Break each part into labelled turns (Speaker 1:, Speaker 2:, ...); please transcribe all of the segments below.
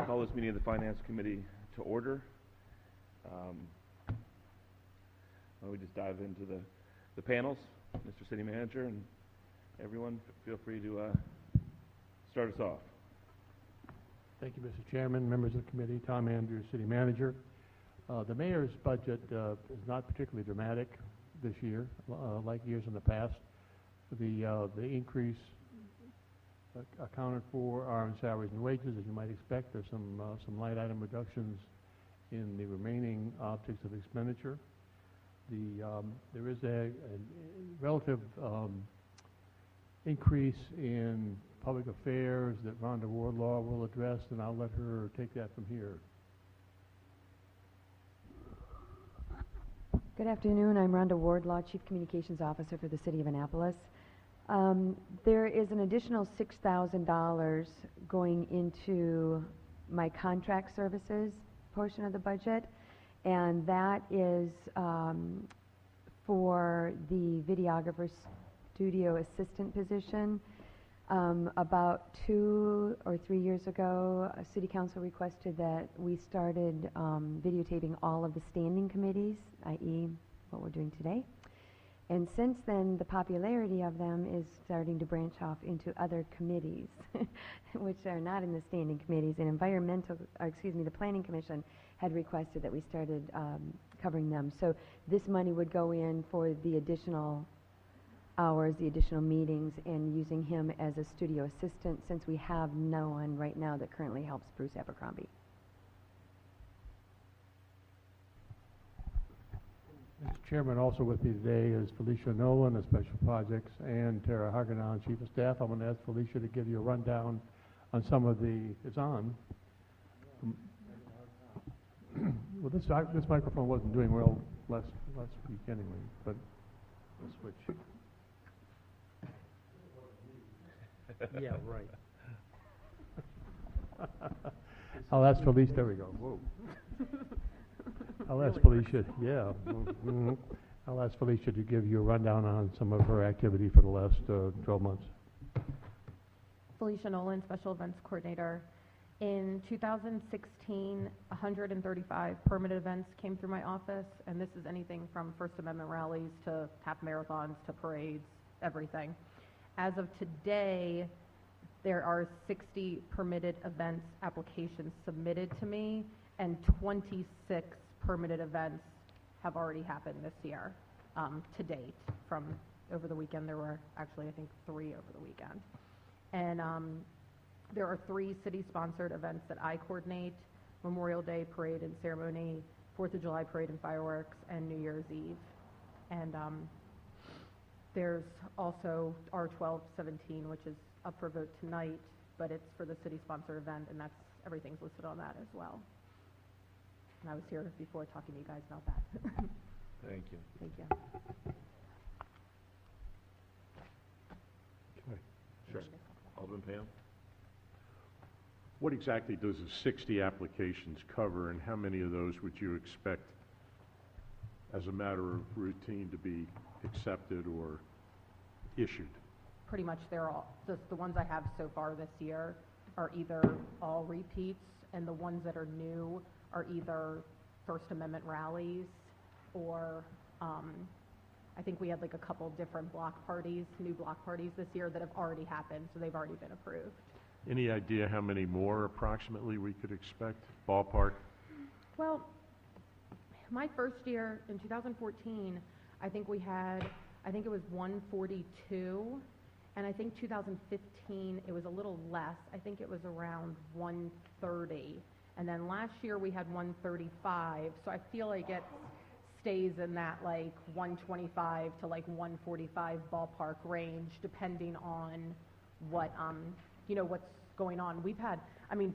Speaker 1: Call this meeting of the Finance Committee to order. Why don't we just dive into the panels? Mr. City Manager and everyone, feel free to start us off.
Speaker 2: Thank you, Mr. Chairman, members of the committee, Tom Andrews, City Manager. The mayor's budget is not particularly dramatic this year, like years in the past. The increase accounted for are in salaries and wages, as you might expect. There's some light item reductions in the remaining objects of expenditure. There is a relative increase in public affairs that Rhonda Wardlaw will address, and I'll let her take that from here.
Speaker 3: Good afternoon. I'm Rhonda Wardlaw, Chief Communications Officer for the City of Annapolis. There is an additional $6,000 going into my contract services portion of the budget, and that is for the videographer studio assistant position. About 2 or 3 years ago, City Council requested that we started videotaping all of the standing committees, i.e. what we're doing today. And since then, the popularity of them is starting to branch off into other committees, which are not in the standing committees. And the Planning Commission had requested that we started covering them. So this money would go in for the additional hours, the additional meetings, and using him as a studio assistant, since we have no one right now that currently helps Bruce Abercrombie.
Speaker 2: Mr. Chairman, also with me today is Felicia Nolan of Special Projects and Tara Hagedorn, Chief of Staff. I'm going to ask Felicia to give you a rundown on some of the, it's on. Well, this microphone wasn't doing well last week anyway, but we'll switch. Yeah, right. I'll ask Felicia, there we go. Whoa. I'll ask Felicia, yeah. I'll ask Felicia to give you a rundown on some of her activity for the last 12 months.
Speaker 4: Felicia Nolan, Special Events Coordinator. In 2016, 135 permit events came through my office, and this is anything from First Amendment rallies to half marathons to parades, everything. As of today, there are 60 permitted events applications submitted to me, and 26 permitted events have already happened this year to date. From over the weekend, there were actually, I think, 3 over the weekend. And there are 3 city-sponsored events that I coordinate: Memorial Day Parade and Ceremony, 4th of July Parade and Fireworks, and New Year's Eve. And there's also R1217, which is up for vote tonight, but it's for the city-sponsored event, and everything's listed on that as well. And I was here before talking to you guys about that.
Speaker 1: Thank you.
Speaker 4: Thank you.
Speaker 5: Okay.
Speaker 1: Sure. Alderman Pam?
Speaker 5: What exactly does the 60 applications cover, and how many of those would you expect as a matter of routine to be accepted or issued?
Speaker 4: Pretty much they're all, just the ones I have so far this year are either all repeats, and the ones that are new are either First Amendment rallies or I think we had like a couple different new block parties this year that have already happened, so they've already been approved.
Speaker 5: Any idea how many more approximately we could expect? Ballpark?
Speaker 4: Well, my first year in 2014, I think it was 142, and I think 2015 it was a little less. I think it was around 130, and then last year we had 135, so I feel like it stays in that like 125 to like 145 ballpark range, depending on what what's going on. We've had,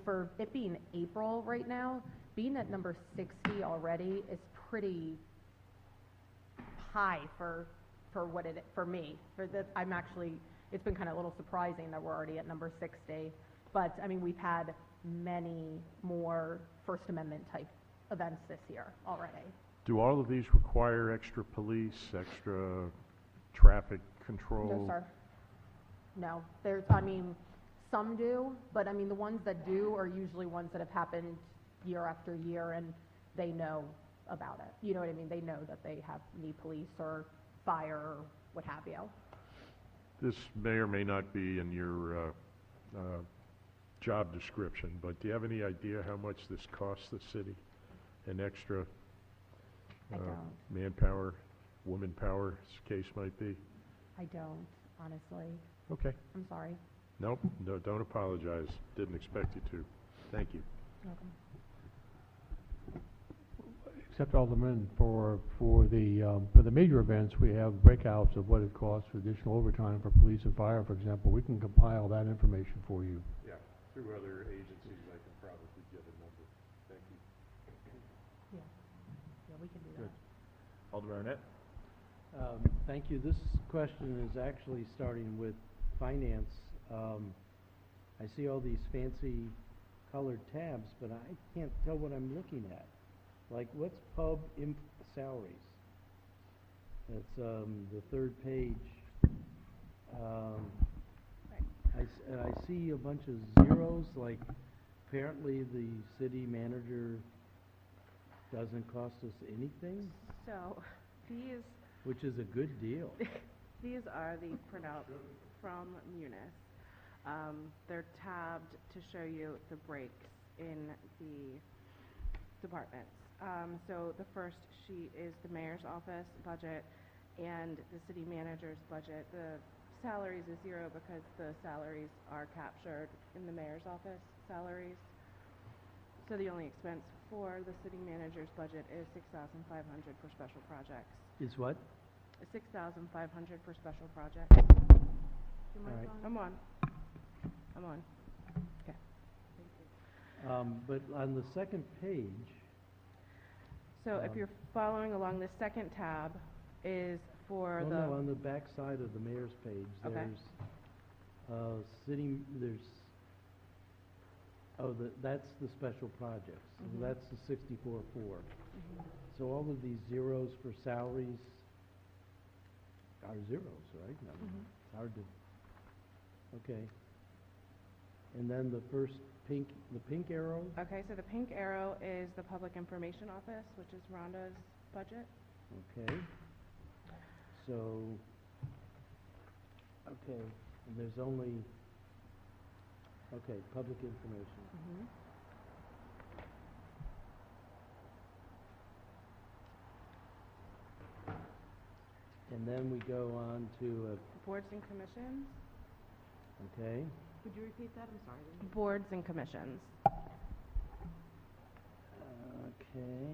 Speaker 4: for it being April right now, being at number 60 already is pretty high for me. It's been kind of a little surprising that we're already at number 60. But we've had many more First Amendment type events this year already.
Speaker 5: Do all of these require extra police, extra traffic control?
Speaker 4: No, sir. No. There's, Some do, but I mean, the ones that do are usually ones that have happened year after year, and they know about it. You know what I mean? They know that they need police or fire or what have you.
Speaker 5: This may or may not be in your job description, but do you have any idea how much this costs the city? An extra
Speaker 4: I don't.
Speaker 5: manpower, woman power, as the case might be?
Speaker 4: I don't, honestly.
Speaker 5: Okay.
Speaker 4: I'm sorry.
Speaker 5: Nope, no, don't apologize. Didn't expect you to. Thank you.
Speaker 4: Welcome.
Speaker 2: Except Alderman, for the major events, we have breakouts of what it costs for additional overtime for police and fire, for example. We can compile that information for you.
Speaker 5: Yeah, through other agencies, I can probably get a number. Thank you.
Speaker 4: Yeah, we can do
Speaker 2: Good.
Speaker 4: that.
Speaker 1: Alderman Arnett?
Speaker 6: Thank you. This question is actually starting with finance. I see all these fancy colored tabs, but I can't tell what I'm looking at. Like, what's pub imp salaries? That's the third page. I see a bunch of zeros, like apparently the city manager doesn't cost us anything,
Speaker 7: So, these,
Speaker 6: which is a good deal.
Speaker 7: these are the printouts from Munis. They're tabbed to show you the breaks in the departments. So the first sheet is the mayor's office budget and the city manager's budget. The salaries is zero because the salaries are captured in the mayor's office salaries. So the only expense for the city manager's budget is $6,500 for special projects.
Speaker 6: Is what?
Speaker 7: $6,500 for special projects.
Speaker 6: All right.
Speaker 7: I'm on. Okay.
Speaker 6: But on the second page,
Speaker 7: So if you're following along, the second tab is for
Speaker 6: oh
Speaker 7: the...
Speaker 6: no, on the back side of the mayor's page,
Speaker 7: Okay.
Speaker 6: that's the special projects.
Speaker 7: Mhm.
Speaker 6: That's the 64.4. So all of these zeros for salaries are zeros, right? I mean,
Speaker 7: Mhm.
Speaker 6: It's hard to, okay. And then the first the pink arrow,
Speaker 7: Okay, so the pink arrow is the Public Information Office, which is Rhonda's budget.
Speaker 6: okay. So, okay, and there's only, okay, public information.
Speaker 7: Mm-hmm.
Speaker 6: And then we go on to,
Speaker 7: Boards and commissions.
Speaker 6: okay,
Speaker 4: Would you repeat that? I'm sorry.
Speaker 7: Boards and commissions.
Speaker 6: okay.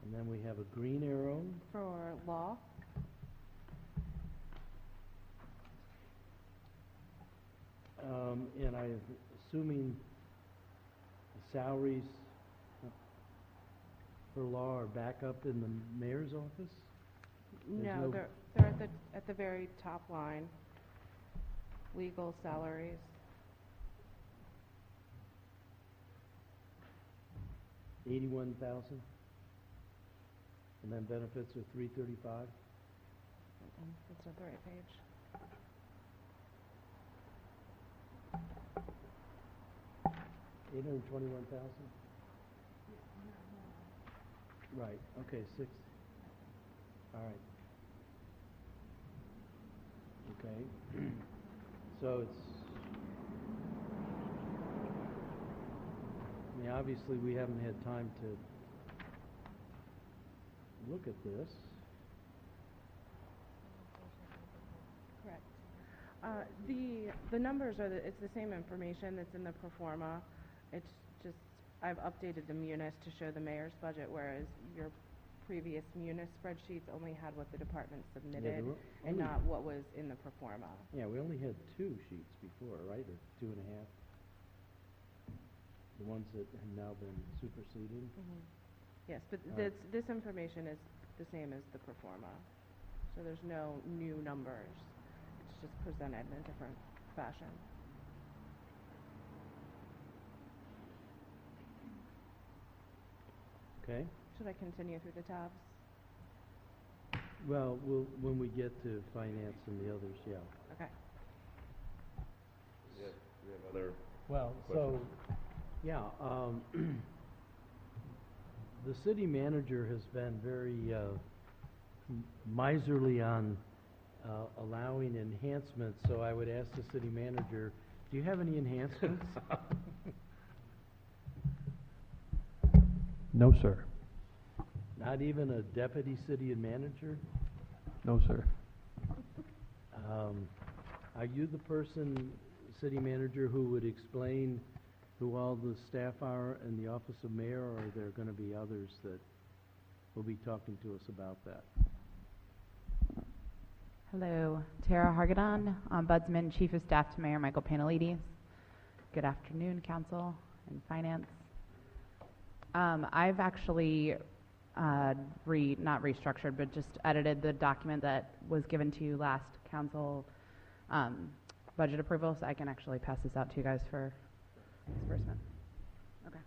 Speaker 6: And then we have a green arrow,
Speaker 7: For law.
Speaker 6: and I'm assuming the salaries for law are back up in the mayor's office? There's
Speaker 7: No,
Speaker 6: no-
Speaker 7: they're at the very top line. Legal salaries.
Speaker 6: $81,000? And then benefits are $335?
Speaker 7: That's not the right page.
Speaker 6: $821,000? Right, okay, all right. Okay, so it's, I mean, obviously, we haven't had time to look at this.
Speaker 7: Correct. The numbers are, it's the same information that's in the pro forma. It's just, I've updated the Munis to show the mayor's budget, whereas your previous Munis spreadsheets only had what the department
Speaker 6: Yeah,
Speaker 7: submitted
Speaker 6: there were
Speaker 7: and
Speaker 6: only-
Speaker 7: not what was in the pro forma.
Speaker 6: Yeah, we only had 2 sheets before, right, or 2.5? The ones that have now been superseded?
Speaker 7: Yes, but
Speaker 6: All right.
Speaker 7: this information is the same as the pro forma. So there's no new numbers. It's just presented in a different fashion.
Speaker 6: Okay,
Speaker 7: Should I continue through the tabs?
Speaker 6: Well, when we get to finance and the others, yeah.
Speaker 7: Okay.
Speaker 1: We have other,
Speaker 6: Well, so, yeah, the city manager has been very miserly on allowing enhancements, so I would ask the city manager, do you have any enhancements?
Speaker 2: No, sir.
Speaker 6: Not even a deputy city manager?
Speaker 2: No, sir.
Speaker 6: Are you the person, city manager, who would explain who all the staff are in the office of mayor, or are there going to be others that will be talking to us about that?
Speaker 8: Hello, Tara Hargadon, Ombudsman, Chief of Staff to Mayor Michael Panelides. Good afternoon, Council and Finance. I've actually not restructured, but just edited the document that was given to you last Council budget approval, so I can actually pass this out to you guys for disbursement. Okay.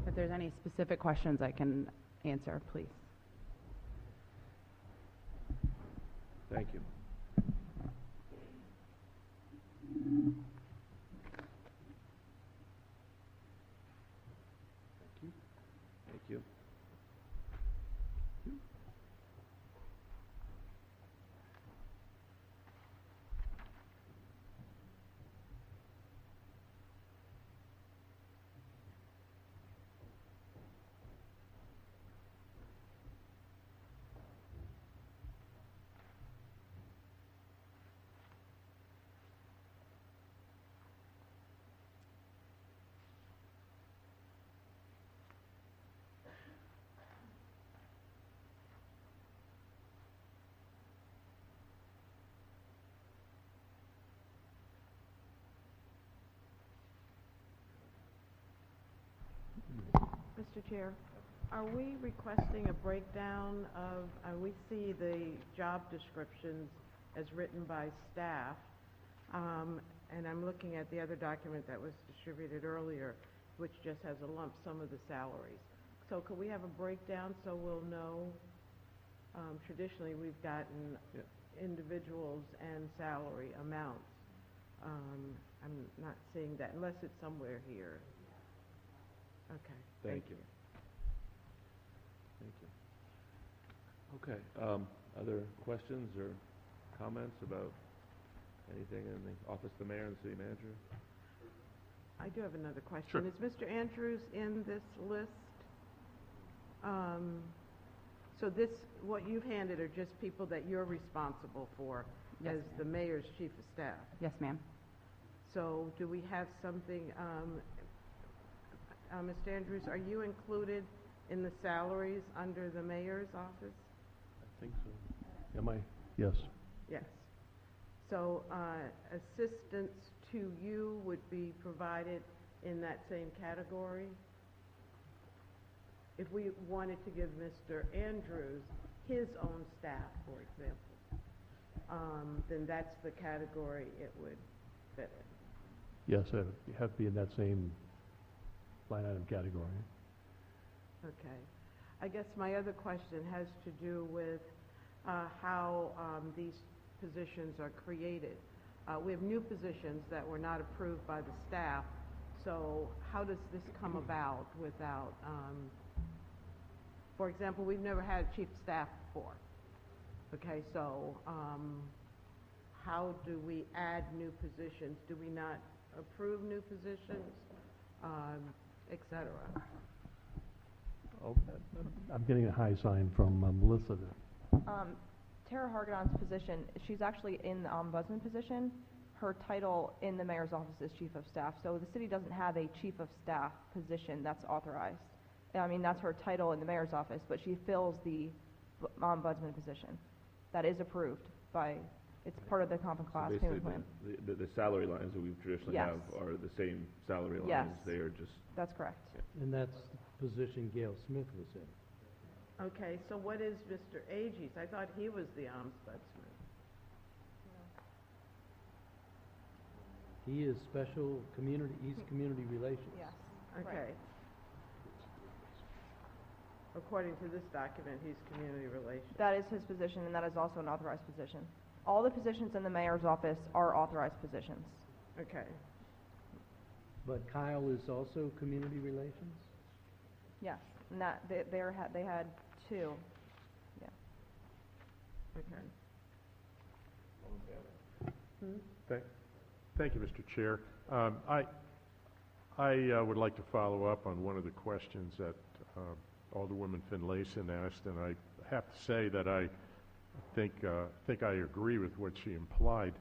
Speaker 8: If there's any specific questions I can answer, please.
Speaker 1: thank you. Thank you.
Speaker 7: Mr. Chair, are we requesting a breakdown of, we see the job descriptions as written by staff, and I'm looking at the other document that was distributed earlier, which just has a lump sum of the salaries. So could we have a breakdown so we'll know? Traditionally, we've gotten
Speaker 1: Yeah.
Speaker 7: individuals and salary amounts. I'm not seeing that unless it's somewhere here. Okay.
Speaker 1: Thank you. Thank you. Okay, other questions or comments about anything in the office of the mayor and city manager?
Speaker 7: I do have another question.
Speaker 1: Sure.
Speaker 7: Is Mr. Andrews in this list? So this, what you've handed are just people that you're responsible for
Speaker 8: Yes,
Speaker 7: as the mayor's chief of staff.
Speaker 8: Yes, ma'am.
Speaker 7: So do we have something, Mr. Andrews, are you included in the salaries under the mayor's office?
Speaker 2: I think so. Am I? Yes.
Speaker 7: Yes. So assistance to you would be provided in that same category? If we wanted to give Mr. Andrews his own staff, for example, then that's the category it would fit in.
Speaker 2: Yes, you have to be in that same line item category.
Speaker 7: Okay. I guess my other question has to do with how these positions are created. We have new positions that were not approved by the staff, so how does this come about without, for example, we've never had a chief of staff before. Okay, so how do we add new positions? Do we not approve new positions, et cetera?
Speaker 2: Oh, I'm getting a high sign from Melissa.
Speaker 9: Tara Hargadon's position, she's actually in the ombudsman position. Her title in the mayor's office is chief of staff, so the city doesn't have a chief of staff position that's authorized. I mean, that's her title in the mayor's office, but she fills the ombudsman position. That is approved by, it's part of the comp and
Speaker 1: So
Speaker 9: class
Speaker 1: basically,
Speaker 9: payment plan.
Speaker 1: the salary lines that we traditionally
Speaker 9: Yes.
Speaker 1: have are the same salary lines.
Speaker 9: Yes.
Speaker 1: They are just,
Speaker 9: That's correct.
Speaker 6: And that's the position Gail Smith was in.
Speaker 7: Okay, so what is Mr. Aegis? I thought he was the ombudsman.
Speaker 6: He is special community, he's community relations.
Speaker 9: Yes.
Speaker 7: Okay.
Speaker 10: According to this document, he's community relations.
Speaker 9: That is his position, and that is also an authorized position. All the positions in the mayor's office are authorized positions.
Speaker 10: Okay.
Speaker 6: But Kyle is also community relations?
Speaker 9: Yes, and that, they had two. Yeah.
Speaker 10: Okay.
Speaker 5: Thank you, Mr. Chair. I would like to follow up on one of the questions that Alderwoman Finlayson asked, and I have to say that I think I agree with what she implied.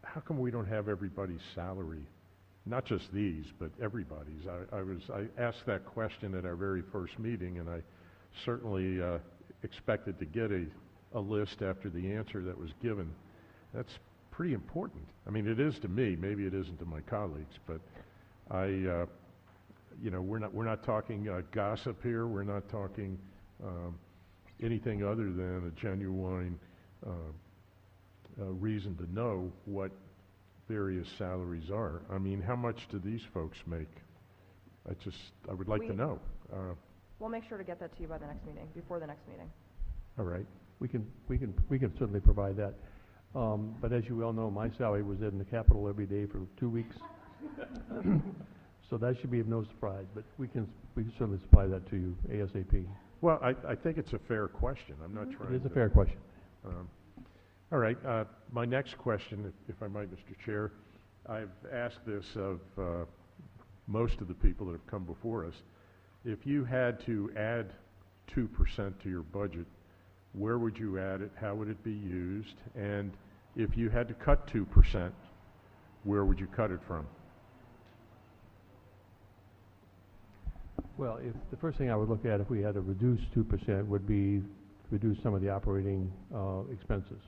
Speaker 5: How come we don't have everybody's salary? Not just these, but everybody's. I asked that question at our very first meeting, and I certainly expected to get a list after the answer that was given. That's pretty important. I mean, it is to me. Maybe it isn't to my colleagues, but we're not talking gossip here. We're not talking anything other than a genuine reason to know what various salaries are. I mean, how much do these folks make? I would like to know.
Speaker 9: We'll make sure to get that to you by the next meeting, before the next meeting.
Speaker 5: All right.
Speaker 2: We can certainly provide that. But as you well know, my salary was in the Capitol every day for 2 weeks. So that should be of no surprise, but we can certainly supply that to you ASAP.
Speaker 5: Well, I think it's a fair question. I'm not trying to...
Speaker 2: It is a fair question.
Speaker 5: All right. My next question, if I might, Mr. Chair, I've asked this of most of the people that have come before us. If you had to add 2% to your budget, where would you add it? How would it be used? And if you had to cut 2%, where would you cut it from?
Speaker 2: Well, if the first thing I would look at if we had to reduce 2% would be reduce some of the operating expenses.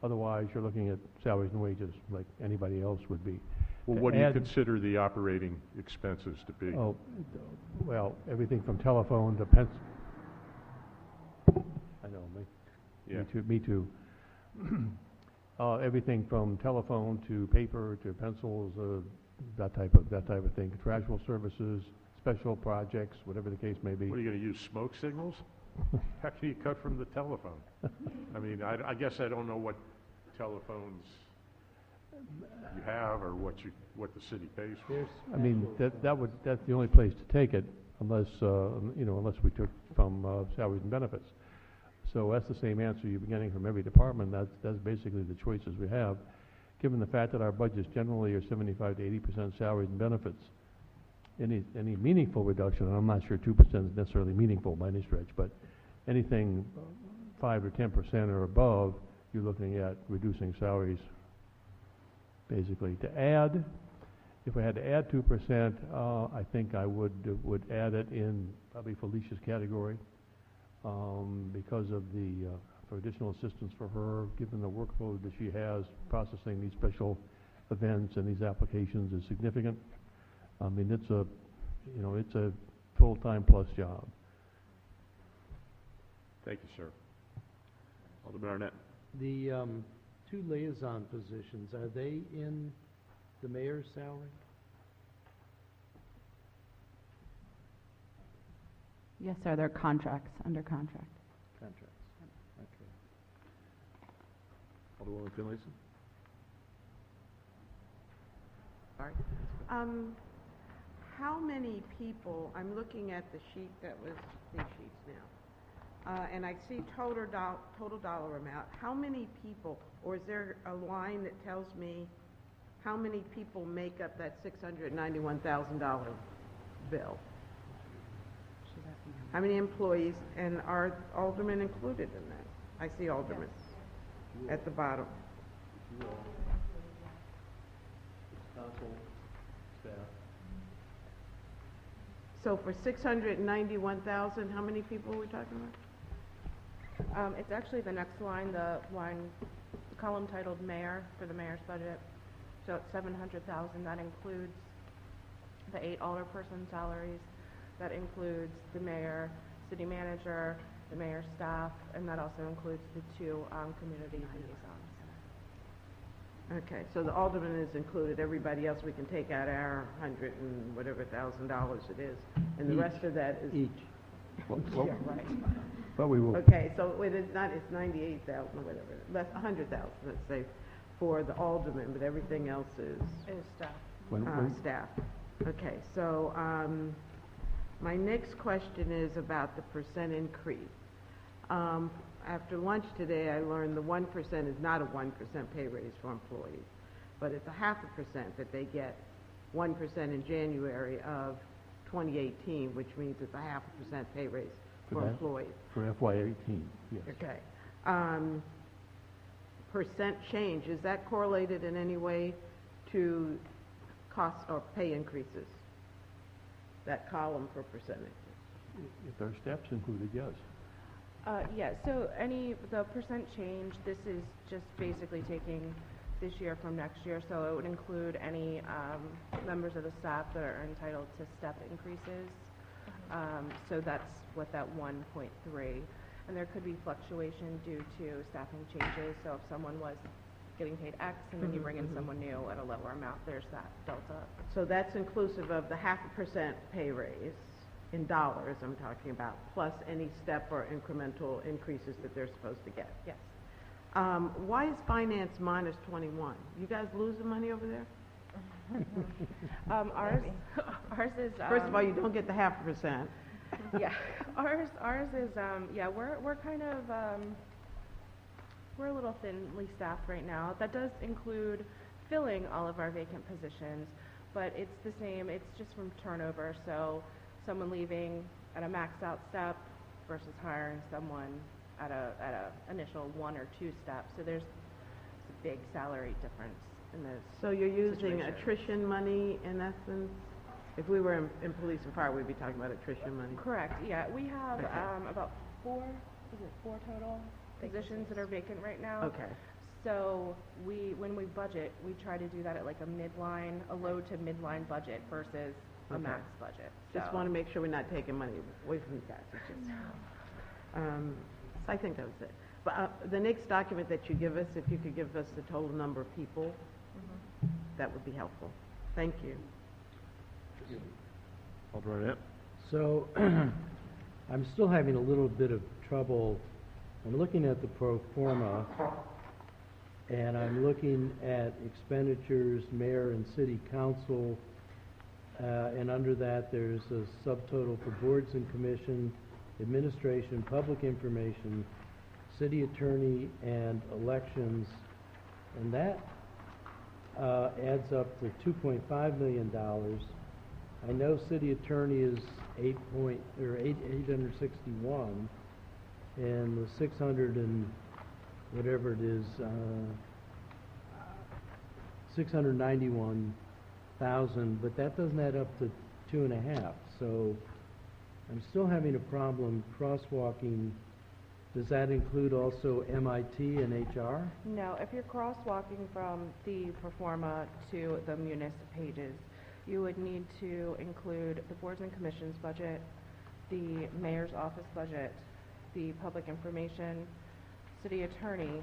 Speaker 2: Otherwise, you're looking at salaries and wages like anybody else would be.
Speaker 5: Well, what do you consider the operating expenses to be?
Speaker 2: Oh, well, everything from telephone to pencil. I know, me too. Everything from telephone to paper to pencils, that type of thing. Contractual services, special projects, whatever the case may be.
Speaker 5: What, are you going to use smoke signals? How can you cut from the telephone? I mean, I guess I don't know what telephones you have or what the city pays for.
Speaker 2: I mean, that's the only place to take it unless we took from salaries and benefits. So that's the same answer you've been getting from every department. That's basically the choices we have. Given the fact that our budgets generally are 75 to 80% salaries and benefits, any meaningful reduction, and I'm not sure 2% is necessarily meaningful by any stretch, but anything 5 or 10% or above, you're looking at reducing salaries, basically. If I had to add 2%, I think I would add it in probably Felicia's category because of for additional assistance for her, given the workload that she has, processing these special events and these applications is significant. I mean, it's a full-time plus job.
Speaker 5: Thank you, sir.
Speaker 1: Alderman Arnett.
Speaker 6: The two liaison positions, are they in the mayor's salary?
Speaker 8: Yes, sir, they're contracts, under contract.
Speaker 6: Contracts, okay.
Speaker 1: Alderwoman Finlayson.
Speaker 10: Sorry. How many people, I'm looking at the sheet that was, these sheets now, and I see total dollar amount. How many people, or is there a line that tells me how many people make up that $691,000 bill? How many employees, and are aldermen included in that? I see aldermen at the bottom.
Speaker 2: Council, staff.
Speaker 10: So for 691,000, how many people are we talking about?
Speaker 7: It's actually the next line, the column titled Mayor for the mayor's budget. So it's 700,000. That includes the 8 alderperson salaries. That includes the mayor, city manager, the mayor's staff, and that also includes the 2 community liaisons.
Speaker 10: Okay, so the alderman is included, everybody else, we can take out our hundred and whatever thousand dollars it is, and the rest of that is...
Speaker 6: Each.
Speaker 2: Well,
Speaker 10: Yeah, right.
Speaker 2: but we will,
Speaker 10: Okay, so it is not, it's 98,000 or whatever, less, 100,000, let's say, for the alderman, but everything else is
Speaker 7: staff.
Speaker 2: when,
Speaker 10: staff. Okay, so, my next question is about the percent increase. After lunch today, I learned the 1% is not a 1% pay raise for employees, but it's a 0.5% that they get 1% in January of 2018, which means it's a 0.5% pay raise
Speaker 2: For
Speaker 10: for
Speaker 2: that?
Speaker 10: employees.
Speaker 2: for FY '18, yes.
Speaker 10: Okay. Percent change, is that correlated in any way to cost or pay increases? That column for percentage?
Speaker 2: If there are steps included, yes.
Speaker 7: Yeah, so the percent change, this is just basically taking this year from next year, so it would include any members of the staff that are entitled to step increases. So that's what that 1.3, and there could be fluctuation due to staffing changes, so if someone was getting paid X and then you bring in someone new at a lower amount, there's that delta.
Speaker 10: So that's inclusive of the 0.5% pay raise in dollars I'm talking about, plus any step or incremental increases that they're supposed to get.
Speaker 7: Yes.
Speaker 10: Why is finance minus 21? You guys losing money over there?
Speaker 7: Ours is...
Speaker 10: First of all, you don't get the 0.5%.
Speaker 7: Yeah, ours is, yeah, we're kind of, we're a little thinly staffed right now. That does include filling all of our vacant positions, but it's the same, it's just from turnover, so someone leaving at a maxed out step versus hiring someone at a initial 1 or 2 step, so there's a big salary difference in those.
Speaker 10: So you're using
Speaker 7: situations.
Speaker 10: attrition money in essence? If we were in police and fire, we'd be talking about attrition money.
Speaker 7: Correct, yeah, we have
Speaker 10: Okay.
Speaker 7: about 4 total positions that are vacant right now.
Speaker 10: Okay.
Speaker 7: So when we budget, we try to do that at like a low to midline budget versus a
Speaker 10: Okay.
Speaker 7: max budget.
Speaker 10: Just
Speaker 7: So-
Speaker 10: want to make sure we're not taking money away from you guys. It's just, so I think that was it. But the next document that you give us, if you could give us the total number of people, that would be helpful. Thank you.
Speaker 1: Alderman Arnett?
Speaker 6: So, I'm still having a little bit of trouble. I'm looking at the pro forma, and I'm looking at expenditures, mayor and city council, and under that, there's a subtotal for boards and commission, administration, public information, city attorney, and elections, and that adds up to $2.5 million. I know city attorney is 861, and the 600 and whatever it is, 691,000, but that doesn't add up to 2.5. So I'm still having a problem crosswalking. Does that include also MIT and HR?
Speaker 7: No, if you're crosswalking from the pro forma to the munis pages, you would need to include the boards and commissions budget, the mayor's office budget, the public information, city attorney,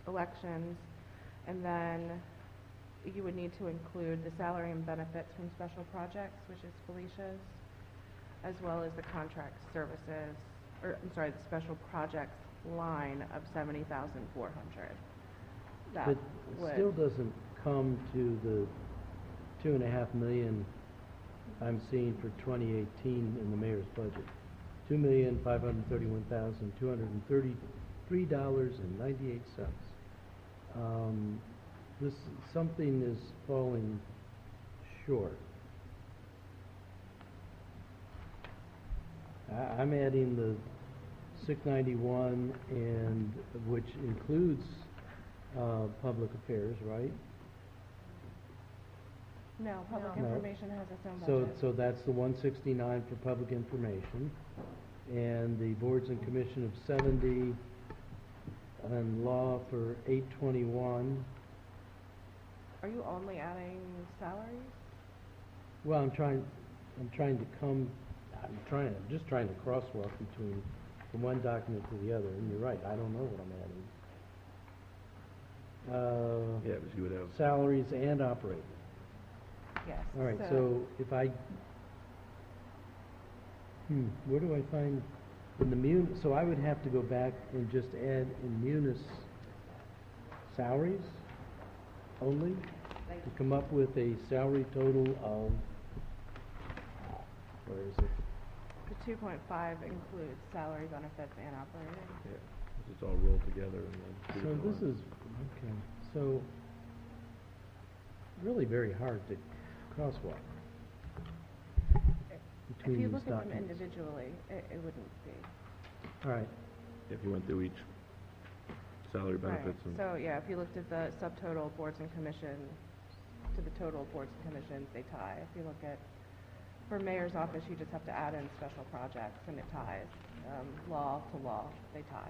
Speaker 7: elections, and then you would need to include the salary and benefits from special projects, which is Felicia's, as well as the contract services, or I'm sorry, the special projects line of 70,400. That
Speaker 6: But it
Speaker 7: would-
Speaker 6: still doesn't come to the 2.5 million I'm seeing for 2018 in the mayor's budget. $2,531,233.98. Something is falling short. I'm adding the 691 and, which includes, public affairs, right?
Speaker 7: No, public
Speaker 6: No.
Speaker 7: information has its own
Speaker 6: So,
Speaker 7: budget.
Speaker 6: so that's the 169 for public information, and the boards and commission of 70, and law for 821.
Speaker 7: Are you only adding salaries?
Speaker 6: Well, I'm just trying to crosswalk between the one document to the other, and you're right, I don't know what I'm
Speaker 1: Yeah, but you would have,
Speaker 6: salaries and operating.
Speaker 9: Yes.
Speaker 6: All right, so if I, where do I find, in the so I would have to go back and just add in munis salaries only? To come up with a salary total of, where is it?
Speaker 9: The 2.5 includes salary, benefits, and operating.
Speaker 1: yeah, it's all rolled together and then.
Speaker 6: So this is, okay, so really very hard to crosswalk
Speaker 9: If
Speaker 6: between
Speaker 9: you
Speaker 6: these
Speaker 9: look at them
Speaker 6: documents.
Speaker 9: individually, it wouldn't be.
Speaker 6: All right,
Speaker 1: If you went through each salary benefits and.
Speaker 9: So, yeah, if you looked at the subtotal boards and commissions to the total boards and commissions, they tie. If you look at, for mayor's office, you just have to add in special projects and it ties. Law to law, they tie.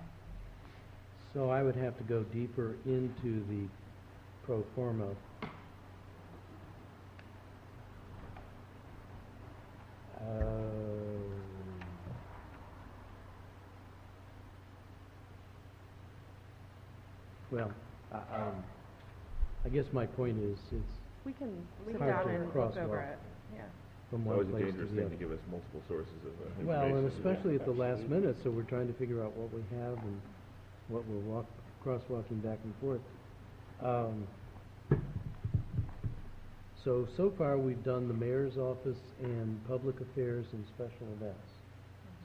Speaker 6: so I would have to go deeper into the pro forma. Well, I guess my point is, it's
Speaker 9: We can
Speaker 6: It's
Speaker 9: sit
Speaker 6: hard
Speaker 9: down
Speaker 6: to
Speaker 9: and look
Speaker 6: crosswalk.
Speaker 9: over it, yeah.
Speaker 6: from
Speaker 1: It's
Speaker 6: one
Speaker 1: always a
Speaker 6: place to
Speaker 1: dangerous
Speaker 6: the
Speaker 1: thing
Speaker 6: other.
Speaker 1: to give us multiple sources of
Speaker 6: Well,
Speaker 1: information.
Speaker 6: and especially at the last minute, so we're trying to figure out what we have and what we're crosswalking back and forth. So far, we've done the mayor's office and public affairs and special events.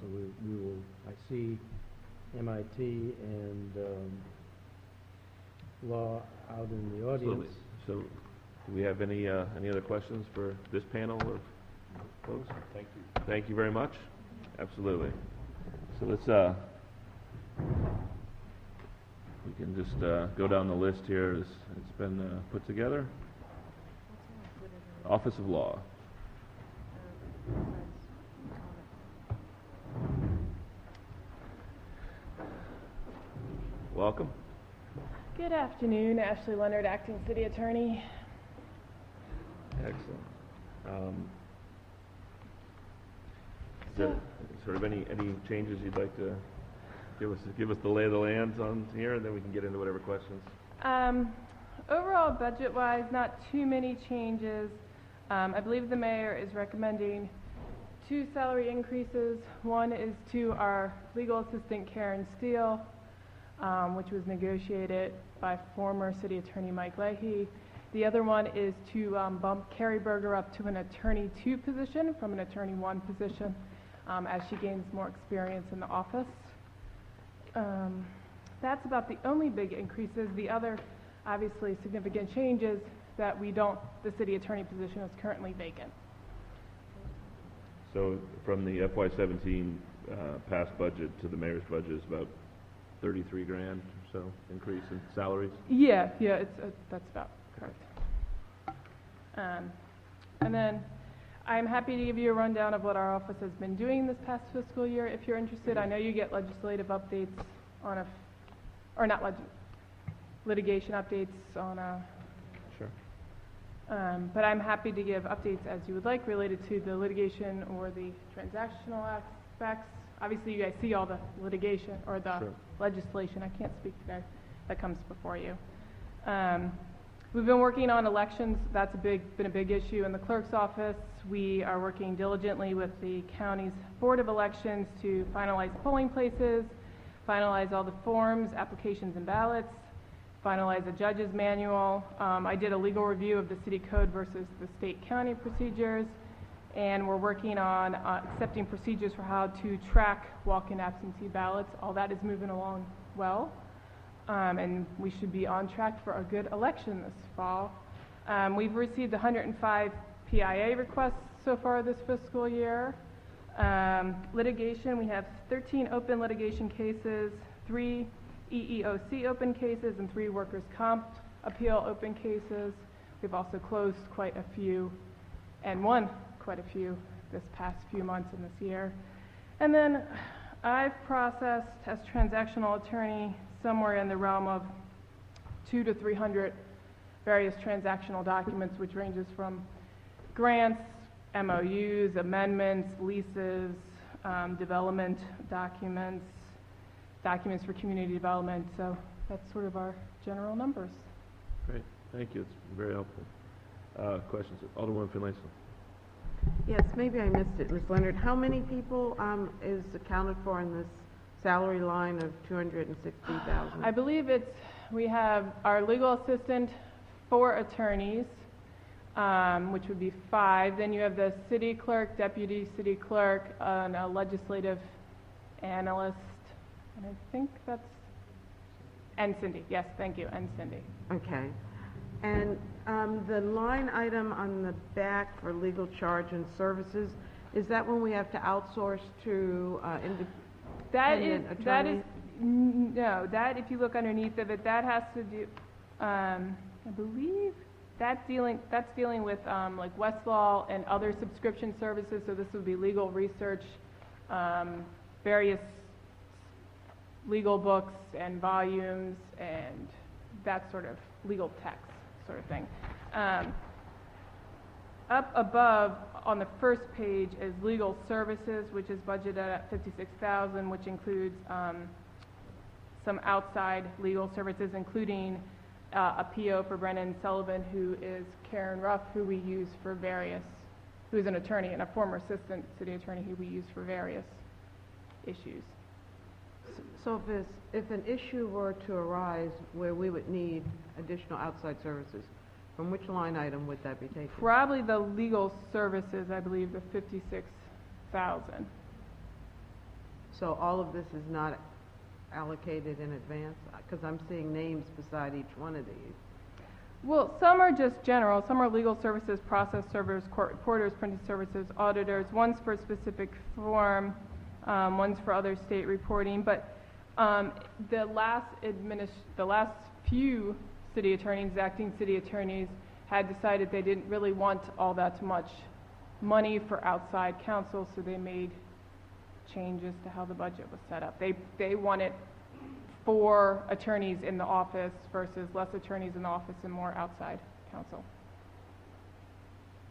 Speaker 6: So we will, I see MIT and law out in the
Speaker 1: Absolutely.
Speaker 6: audience.
Speaker 1: So, do we have any other questions for this panel of folks?
Speaker 5: Thank you.
Speaker 1: Thank you very much. Absolutely. So let's, we can just go down the list here as it's been put together. Office of Law. Welcome.
Speaker 11: Good afternoon, Ashley Leonard, Acting City Attorney.
Speaker 1: Excellent. Is there sort of any changes you'd like to give us the lay of the land on here, and then we can get into whatever questions?
Speaker 11: Overall, budget-wise, not too many changes. I believe the mayor is recommending 2 salary increases. One is to our legal assistant Karen Steele, which was negotiated by former City Attorney Mike Leahy. The other one is to bump Carrie Berger up to an Attorney 2 position from an Attorney 1 position as she gains more experience in the office. That's about the only big increases. The other, obviously, significant changes that the City Attorney position is currently vacant.
Speaker 1: So from the FY17 past budget to the mayor's budget is about 33 grand or so increase in salaries?
Speaker 11: Yeah, that's about correct. And then I'm happy to give you a rundown of what our office has been doing this past fiscal year. If you're interested, I know you get legislative updates on litigation updates on
Speaker 1: Sure.
Speaker 11: but I'm happy to give updates as you would like related to the litigation or the transactional aspects. Obviously, you guys see all the litigation or the
Speaker 1: Sure.
Speaker 11: legislation. I can't speak today. That comes before you. We've been working on elections. That's been a big issue in the clerk's office. We are working diligently with the county's Board of Elections to finalize polling places, finalize all the forms, applications, and ballots, finalize a judge's manual. I did a legal review of the city code versus the state-county procedures, and we're working on accepting procedures for how to track walk-in absentee ballots. All that is moving along well, and we should be on track for a good election this fall. We've received 105 PIA requests so far this fiscal year. Litigation, we have 13 open litigation cases, 3 EEOC open cases, and 3 workers' comp appeal open cases. We've also closed quite a few and won quite a few this past few months in this year. And then I've processed as transactional attorney somewhere in the realm of 200 to 300 various transactional documents, which ranges from grants, MOUs, amendments, leases, development documents, documents for community development. So that's sort of our general numbers.
Speaker 1: Great, thank you, it's very helpful. Questions? Alderwoman Finlayson.
Speaker 10: Yes, maybe I missed it, Ms. Leonard. How many people is accounted for in this salary line of 260,000?
Speaker 11: I believe we have our legal assistant, 4 attorneys, which would be 5. Then you have the city clerk, deputy city clerk, and a legislative analyst, and I think and Cindy, yes, thank you, and Cindy.
Speaker 10: Okay. And the line item on the back for legal charge and services, is that when we have to outsource to independent attorneys?
Speaker 11: No, that, if you look underneath of it, that has to do, I believe, that's dealing with like Westlaw and other subscription services, so this would be legal research, various legal books and volumes and that sort of legal text sort of thing. Up above on the first page is legal services, which is budgeted at $56,000, which includes some outside legal services, including a PO for Brennan Sullivan, who is Karen Ruff, who we use for who is an attorney and a former assistant city attorney who we use for various issues.
Speaker 10: So if an issue were to arise where we would need additional outside services, from which line item would that be taken?
Speaker 11: Probably the legal services, I believe, the $56,000.
Speaker 10: So all of this is not allocated in advance? Because I'm seeing names beside each one of these.
Speaker 11: Well, some are just general. Some are legal services, process servers, court reporters, printing services, auditors. One's for a specific form, one's for other state reporting. But the last few city attorneys, acting city attorneys, had decided they didn't really want all that much money for outside counsel, so they made changes to how the budget was set up. They wanted 4 attorneys in the office versus less attorneys in the office and more outside counsel.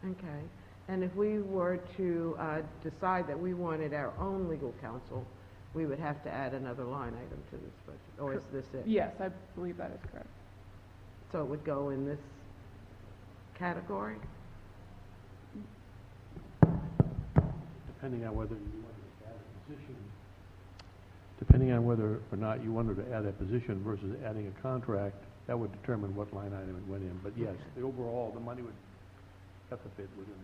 Speaker 10: Okay. And if we were to decide that we wanted our own legal counsel, we would have to add another line item to this budget, or is this it?
Speaker 11: Yes, I believe that is correct.
Speaker 10: So it would go in this category?
Speaker 2: Depending on whether you wanted to add a position, depending on whether or not you wanted to add a position versus adding a contract, that would determine what line item it went in. But yes, the overall, the money would have to fit within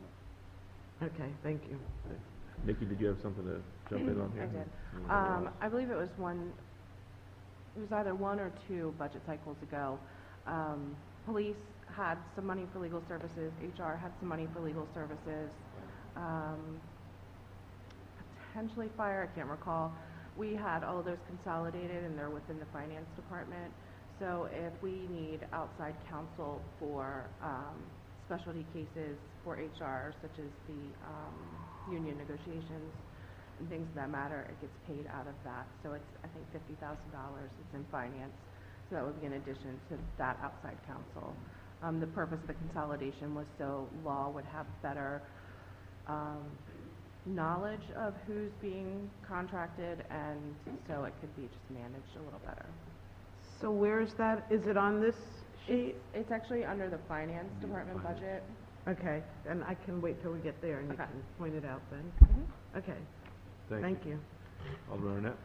Speaker 2: the...
Speaker 10: Okay, thank you.
Speaker 1: Nikki, did you have something to jump in on here?
Speaker 7: I did. I believe it was either 1 or 2 budget cycles ago. Police had some money for legal services, HR had some money for legal services, potentially fire, I can't recall. We had all of those consolidated and they're within the finance department. So if we need outside counsel for specialty cases for HR, such as the union negotiations and things of that matter, it gets paid out of that. So it's, I think, $50,000. It's in finance. So that would be in addition to that outside counsel. The purpose of the consolidation was so law would have better knowledge of who's being contracted, and so it could be just managed a little better.
Speaker 10: So where is that? Is it on this sheet?
Speaker 7: It's actually under the finance department budget.
Speaker 10: Okay, and I can wait till we get there and you
Speaker 7: Okay.
Speaker 10: can point it out then. Okay, thank you.
Speaker 1: Alderman Arnett?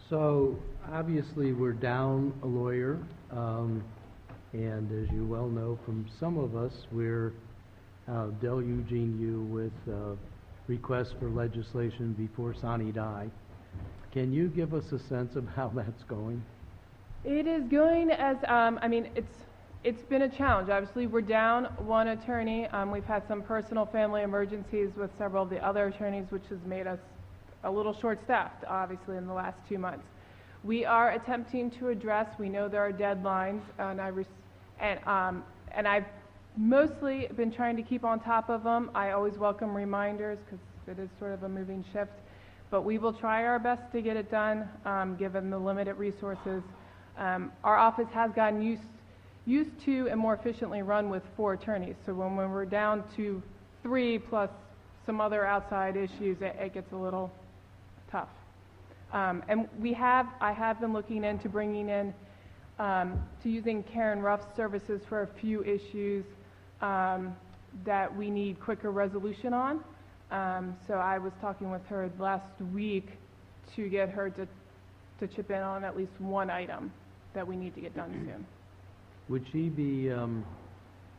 Speaker 6: So, obviously, we're down a lawyer, and as you well know from some of us, we're deluging you with requests for legislation before Sani die. Can you give us a sense of how that's going?
Speaker 11: It is going as, it's been a challenge. Obviously, we're down 1 attorney. We've had some personal family emergencies with several of the other attorneys, which has made us a little short-staffed, obviously, in the last 2 months. We are attempting to address, we know there are deadlines, and I've mostly been trying to keep on top of them. I always welcome reminders, because it is sort of a moving shift. But we will try our best to get it done, given the limited resources. Our office has gotten used to and more efficiently run with 4 attorneys. So when we're down to 3 plus some other outside issues, it gets a little tough. And I have been looking into bringing in to using Karen Ruff's services for a few issues that we need quicker resolution on. So I was talking with her last week to get her to chip in on at least one item that we need to get done soon.
Speaker 6: Would she be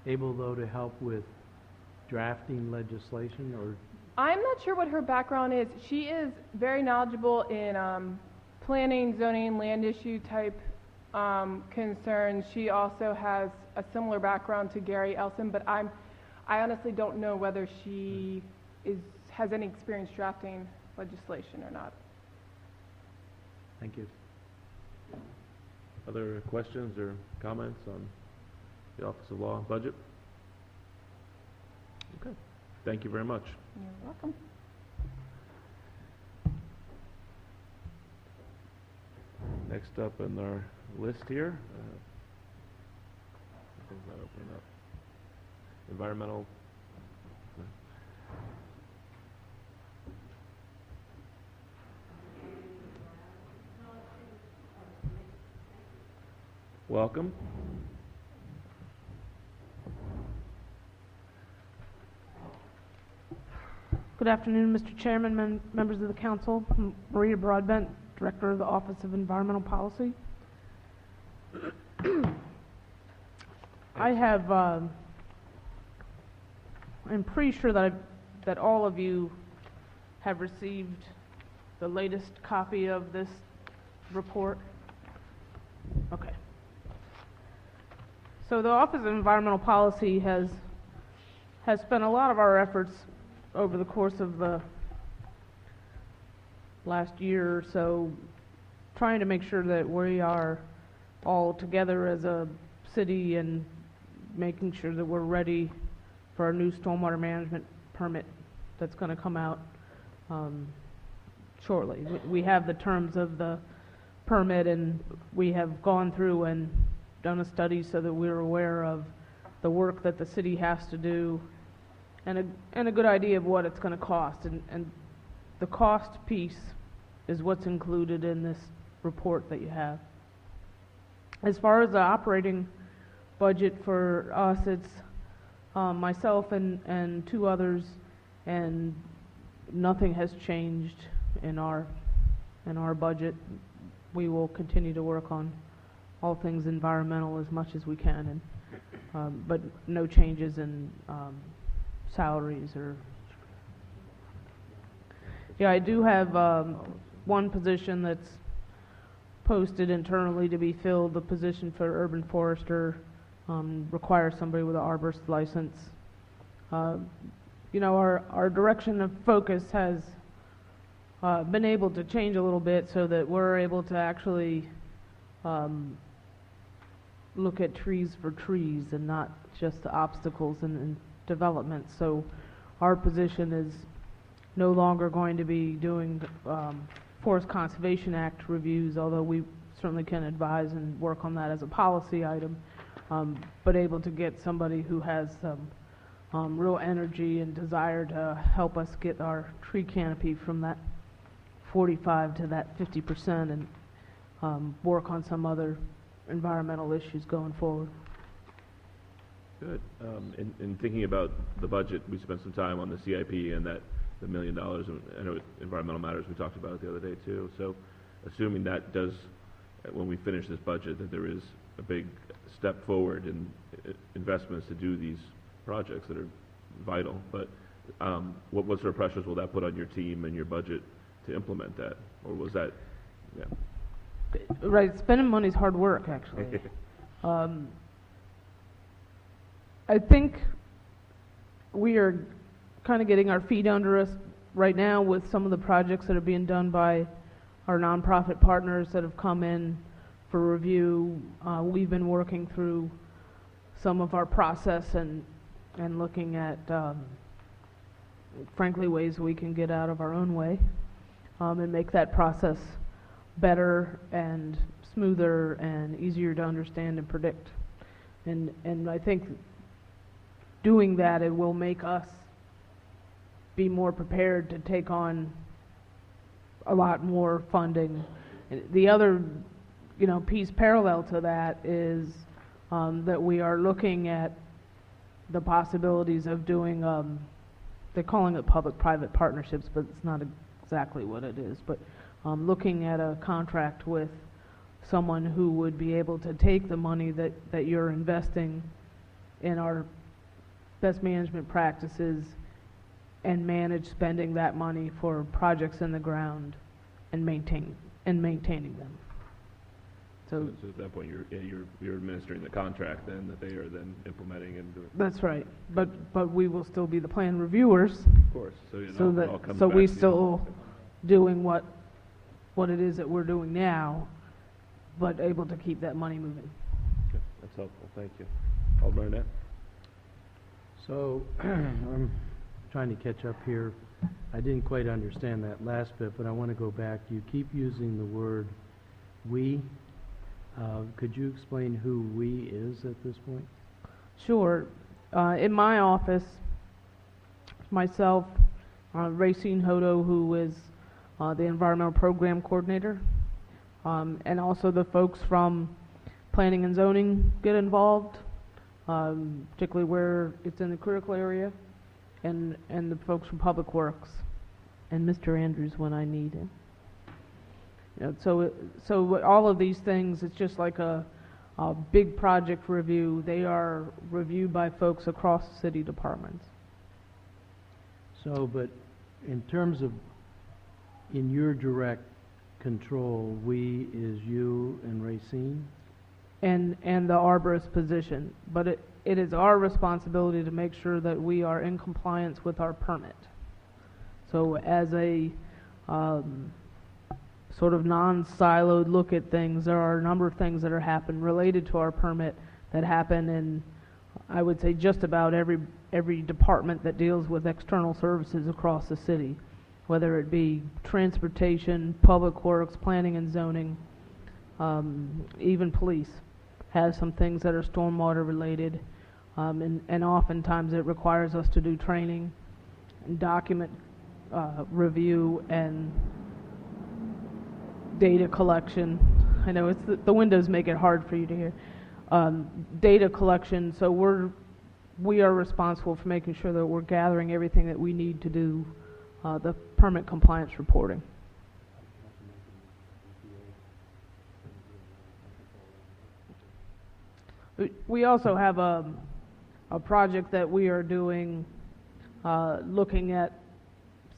Speaker 6: able, though, to help with drafting legislation, or?
Speaker 11: I'm not sure what her background is. She is very knowledgeable in planning, zoning, land issue type concerns. She also has a similar background to Gary Elson, but I honestly don't know whether she has any experience drafting legislation or not.
Speaker 6: Thank you.
Speaker 1: Other questions or comments on the Office of Law and Budget? Okay, thank you very much.
Speaker 11: You're welcome.
Speaker 1: Next up in our list here, things not opening up. Environmental. Welcome.
Speaker 12: Good afternoon, Mr. Chairman, members of the council. I'm Maria Broadbent, Director of the Office of Environmental Policy. I have, I'm pretty sure that all of you have received the latest copy of this report. Okay. So the Office of Environmental Policy has spent a lot of our efforts over the course of the last year or so trying to make sure that we are all together as a city and making sure that we're ready for our new stormwater management permit that's going to come out shortly. We have the terms of the permit, and we have gone through and done a study so that we're aware of the work that the city has to do and a good idea of what it's going to cost. And the cost piece is what's included in this report that you have. As far as the operating budget for us, it's myself and two others, and nothing has changed in our budget. We will continue to work on all things environmental as much as we can, and but no changes in salaries or. Yeah, I do have one position that's posted internally to be filled. The position for urban forester requires somebody with an arborist license. You know, our direction of focus has been able to change a little bit so that we're able to actually look at trees for trees and not just the obstacles in development. So our position is no longer going to be doing Forest Conservation Act reviews, although we certainly can advise and work on that as a policy item, but able to get somebody who has some real energy and desire to help us get our tree canopy from that 45 to that 50% and work on some other environmental issues going forward.
Speaker 1: Good. In thinking about the budget, we spent some time on the CIP and that the $1 million in environmental matters we talked about it the other day too. So assuming that does, when we finish this budget, that there is a big step forward in investments to do these projects that are vital, but what sort of pressures will that put on your team and your budget to implement that? Or was that, yeah.
Speaker 12: Right, spending money is hard work, actually. I think we are kind of getting our feet under us right now with some of the projects that are being done by our nonprofit partners that have come in for review. We've been working through some of our process and looking at, frankly, ways we can get out of our own way and make that process better and smoother and easier to understand and predict. And I think doing that, it will make us be more prepared to take on a lot more funding. The other piece parallel to that is that we are looking at the possibilities of doing, they're calling it public-private partnerships, but it's not exactly what it is, but looking at a contract with someone who would be able to take the money that you're investing in our best management practices and manage spending that money for projects in the ground and maintaining them. So
Speaker 1: at that point, you're administering the contract then, that they are then implementing and doing.
Speaker 12: that's right, but we will still be the plan reviewers,
Speaker 1: Of course, so
Speaker 12: so
Speaker 1: it all
Speaker 12: that,
Speaker 1: comes
Speaker 12: so
Speaker 1: back
Speaker 12: we
Speaker 1: to you.
Speaker 12: still doing what it is that we're doing now, but able to keep that money moving.
Speaker 1: Okay, that's helpful, thank you. Alderman Arnett?
Speaker 6: So, I'm trying to catch up here. I didn't quite understand that last bit, but I want to go back. You keep using the word "we." Could you explain who "we" is at this point?
Speaker 12: Sure. In my office, myself, Racine Hodo, who is the environmental program coordinator, and also the folks from planning and zoning get involved, particularly where it's in the critical area, and the folks from public works, and Mr. Andrews when I need him. So all of these things, it's just like a big project review. They are reviewed by folks across city departments.
Speaker 6: So, but in terms of, in your direct control, "we" is you and Racine?
Speaker 12: And the arborist position, but it is our responsibility to make sure that we are in compliance with our permit. So as a sort of non-siloed look at things, there are a number of things that are happening related to our permit that happen in, I would say, just about every department that deals with external services across the city, whether it be transportation, public works, planning and zoning, even police has some things that are stormwater related, and oftentimes it requires us to do training and document review and data collection. I know it's the windows make it hard for you to hear. Data collection, so we are responsible for making sure that we're gathering everything that we need to do the permit compliance reporting. We also have a project that we are doing looking at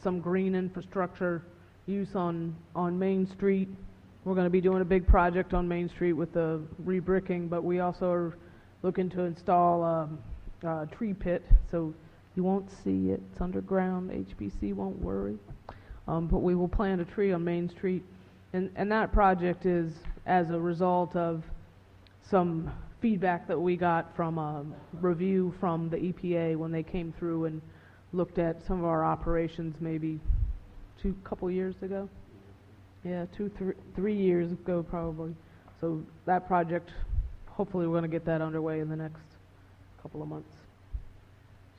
Speaker 12: some green infrastructure use on Main Street. We're going to be doing a big project on Main Street with the re-bricking, but we also are looking to install a tree pit, so you won't see it. It's underground. HBC won't worry. But we will plant a tree on Main Street. And that project is as a result of some feedback that we got from a review from the EPA when they came through and looked at some of our operations maybe couple years ago. Yeah, 3 years ago probably. So that project, hopefully we're going to get that underway in the next couple of months.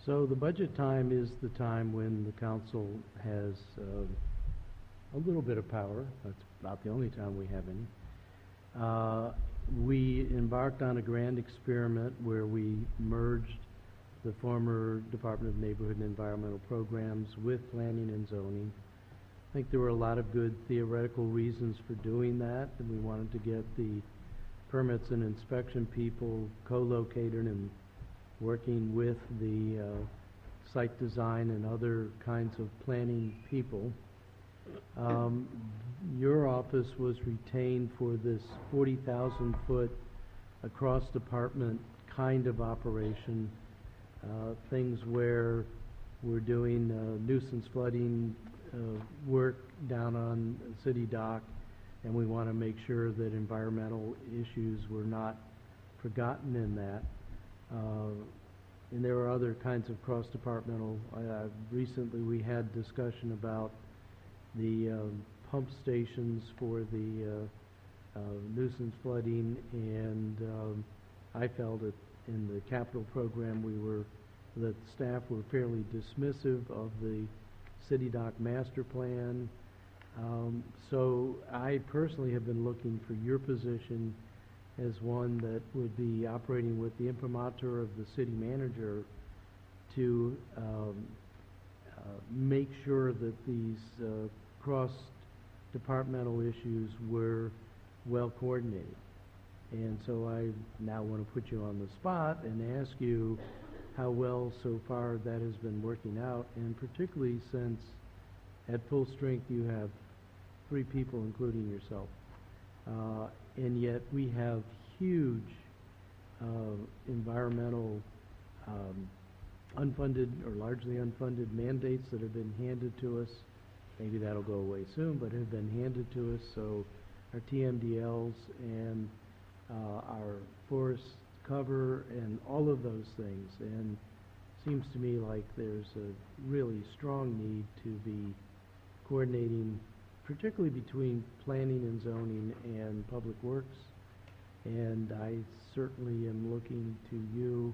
Speaker 6: So the budget time is the time when the council has a little bit of power. That's about the only time we have any. We embarked on a grand experiment where we merged the former Department of Neighborhood and Environmental Programs with Planning and Zoning. I think there were a lot of good theoretical reasons for doing that, and we wanted to get the permits and inspection people co-located and working with the site design and other kinds of planning people. Your office was retained for this 40,000-foot across-department kind of operation, things where we're doing nuisance flooding work down on City Dock, and we want to make sure that environmental issues were not forgotten in that. And there are other kinds of cross-departmental. Recently we had discussion about the pump stations for the nuisance flooding, and I felt that in the capital program that staff were fairly dismissive of the City Dock master plan. So I personally have been looking for your position as one that would be operating with the imprimatur of the city manager to make sure that these cross-departmental issues were well coordinated. And so I now want to put you on the spot and ask you how well so far that has been working out, and particularly since at full strength you have 3 people, including yourself. And yet we have huge environmental unfunded or largely unfunded mandates that have been handed to us. Maybe that'll go away soon, but have been handed to us. So our TMDLs and our forest cover and all of those things. And seems to me like there's a really strong need to be coordinating, particularly between planning and zoning and public works. And I certainly am looking to you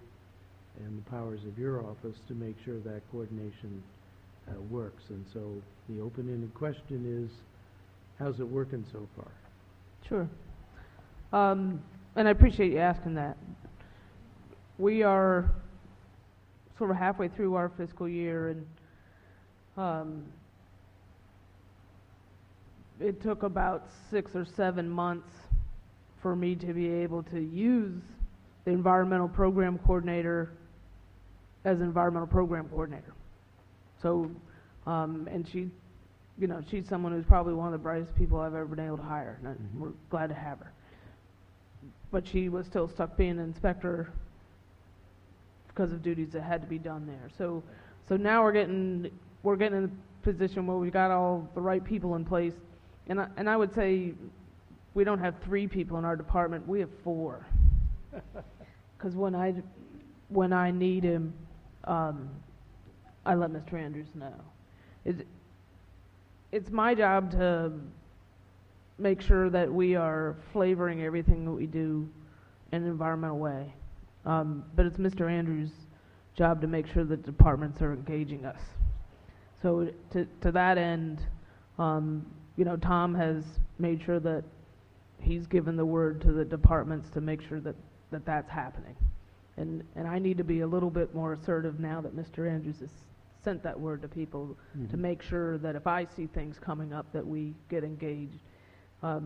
Speaker 6: and the powers of your office to make sure that coordination works. And so the open-ended question is, how's it working so far?
Speaker 12: Sure. And I appreciate you asking that. We are sort of halfway through our fiscal year, and it took about 6 or 7 months for me to be able to use the environmental program coordinator as an environmental program coordinator. So, and she, you know, she's someone who's probably one of the brightest people I've ever been able to hire, and we're glad to have her. But she was still stuck being an inspector because of duties that had to be done there. So now we're getting in a position where we've got all the right people in place, and I would say we don't have 3 people in our department, we have 4. Because when I need him, I let Mr. Andrews know. It's my job to make sure that we are flavoring everything that we do in an environmental way. But it's Mr. Andrews' job to make sure that departments are engaging us. So to that end, you know, Tom has made sure that he's given the word to the departments to make sure that that's happening. And I need to be a little bit more assertive now that Mr. Andrews has sent that word to people to make sure that if I see things coming up that we get engaged. I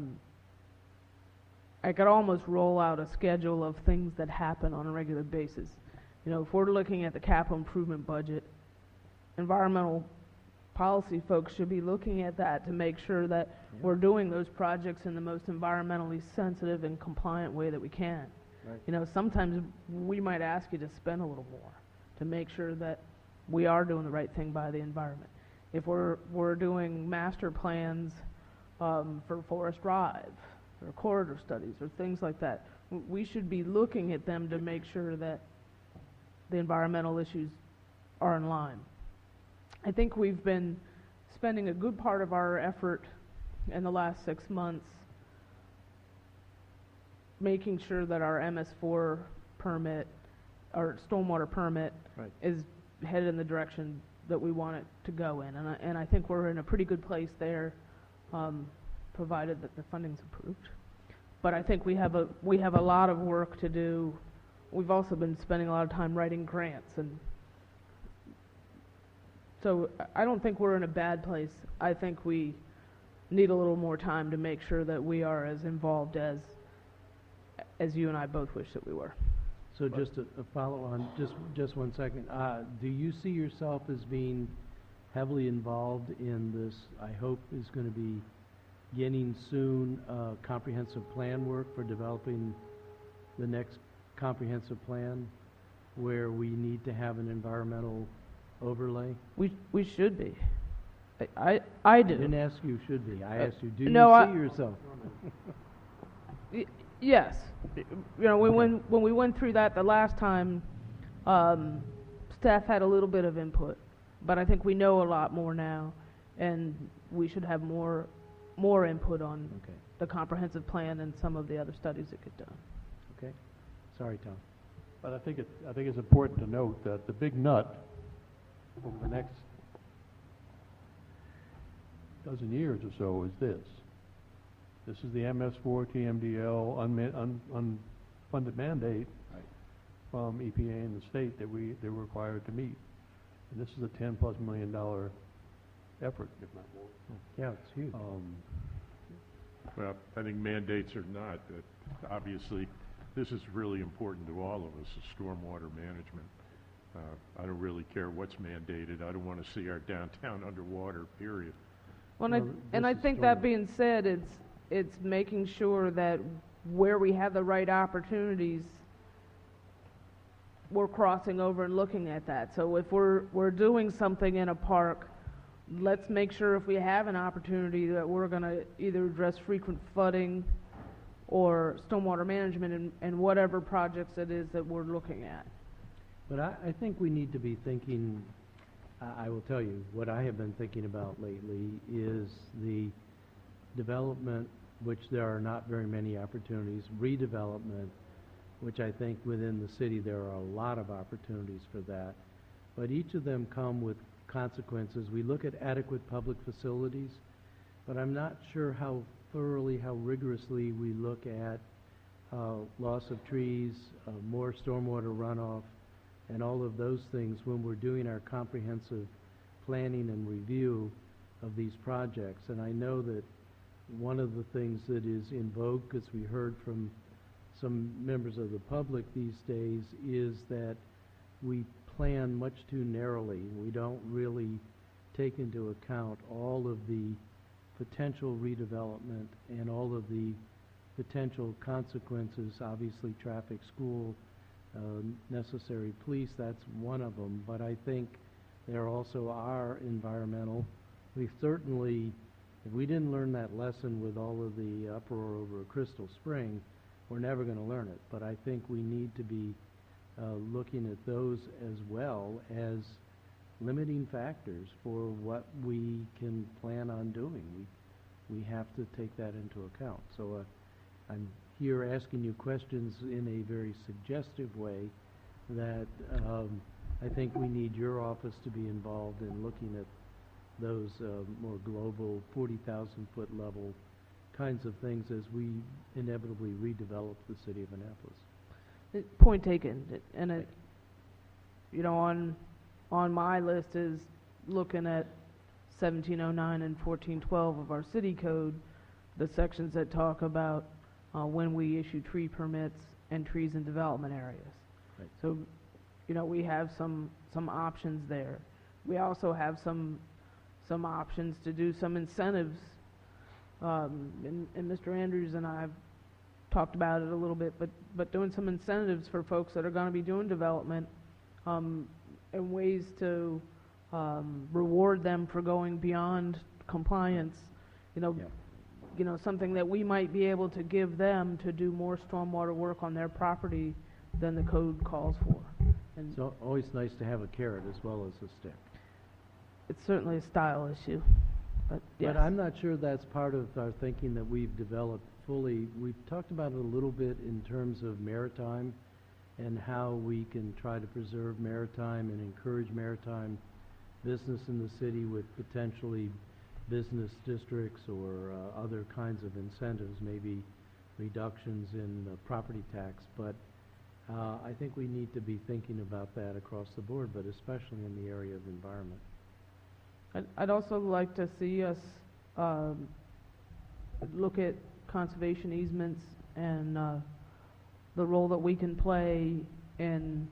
Speaker 12: could almost roll out a schedule of things that happen on a regular basis. You know, if we're looking at the capital improvement budget, environmental policy folks should be looking at that to make sure that we're doing those projects in the most environmentally sensitive and compliant way that we can.
Speaker 6: Right.
Speaker 12: You know, sometimes we might ask you to spend a little more to make sure that we are doing the right thing by the environment. If we're doing master plans for Forest Drive or corridor studies or things like that, we should be looking at them to make sure that the environmental issues are in line. I think we've been spending a good part of our effort in the last 6 months making sure that our MS4 permit, our stormwater permit, is headed in the direction that we want it to go in. And I think we're in a pretty good place there, provided that the funding's approved. But I think we have a lot of work to do. We've also been spending a lot of time writing grants, and so I don't think we're in a bad place. I think we need a little more time to make sure that we are as involved as you and I both wish that we were.
Speaker 6: So just a follow on, just 1 second. Do you see yourself as being heavily involved in this, I hope is going to be beginning soon, comprehensive plan work for developing the next comprehensive plan where we need to have an environmental overlay?
Speaker 12: We should be. I do.
Speaker 6: I didn't ask you should be. I asked you, do
Speaker 12: no,
Speaker 6: you see yourself?
Speaker 12: Yes. You know, when we went through that the last time, staff had a little bit of input, but I think we know a lot more now, and we should have more input on the comprehensive plan and some of the other studies that get done.
Speaker 6: Okay. Sorry, Tom.
Speaker 2: But I think it's important to note that the big nut over the next dozen years or so is this. This is the MS4 TMDL unfunded mandate from EPA and the state that they're required to meet. And this is a $10+ million effort, if not more.
Speaker 6: Yeah, it's huge.
Speaker 5: Well, I think mandates or not, that obviously, this is really important to all of us, is stormwater management. I don't really care what's mandated. I don't want to see our downtown underwater, period.
Speaker 12: Well,
Speaker 6: Well,
Speaker 12: and I
Speaker 6: this is
Speaker 12: think
Speaker 6: sort
Speaker 12: that
Speaker 6: of-
Speaker 12: being said, it's making sure that where we have the right opportunities, we're crossing over and looking at that. So if we're doing something in a park, let's make sure if we have an opportunity that we're gonna either address frequent flooding or stormwater management and whatever projects it is that we're looking at.
Speaker 6: But I think we need to be thinking, I will tell you, what I have been thinking about lately is the development, which there are not very many opportunities, redevelopment, which I think within the city there are a lot of opportunities for that. But each of them come with consequences. We look at adequate public facilities, but I'm not sure how thoroughly, how rigorously we look at loss of trees, more stormwater runoff, and all of those things when we're doing our comprehensive planning and review of these projects. And I know that one of the things that is in vogue, as we heard from some members of the public these days, is that we plan much too narrowly. We don't really take into account all of the potential redevelopment and all of the potential consequences, obviously traffic, school, necessary police, that's one of them. But I think there also are environmental. We certainly, if we didn't learn that lesson with all of the uproar over Crystal Spring, we're never going to learn it. But I think we need to be looking at those as well as limiting factors for what we can plan on doing. We have to take that into account. So I'm here asking you questions in a very suggestive way that I think we need your office to be involved in looking at those more global 40,000-foot level kinds of things as we inevitably redevelop the city of Annapolis.
Speaker 12: Point taken, and on my list is looking at 1709 and 1412 of our city code, the sections that talk about when we issue tree permits and trees in development areas.
Speaker 6: Right.
Speaker 12: So, we have some options there. We also have some options to do some incentives, and Mr. Andrews and I have talked about it a little bit, but doing some incentives for folks that are going to be doing development, and ways to reward them for going beyond compliance. Something that we might be able to give them to do more stormwater work on their property than the code calls for. And
Speaker 6: It's always nice to have a carrot as well as a stick.
Speaker 12: it's certainly a style issue, but yes.
Speaker 6: But I'm not sure that's part of our thinking that we've developed fully. We've talked about it a little bit in terms of maritime and how we can try to preserve maritime and encourage maritime business in the city with potentially business districts or other kinds of incentives, maybe reductions in property tax. But I think we need to be thinking about that across the board, but especially in the area of environment.
Speaker 12: I'd also like to see us look at conservation easements and the role that we can play in,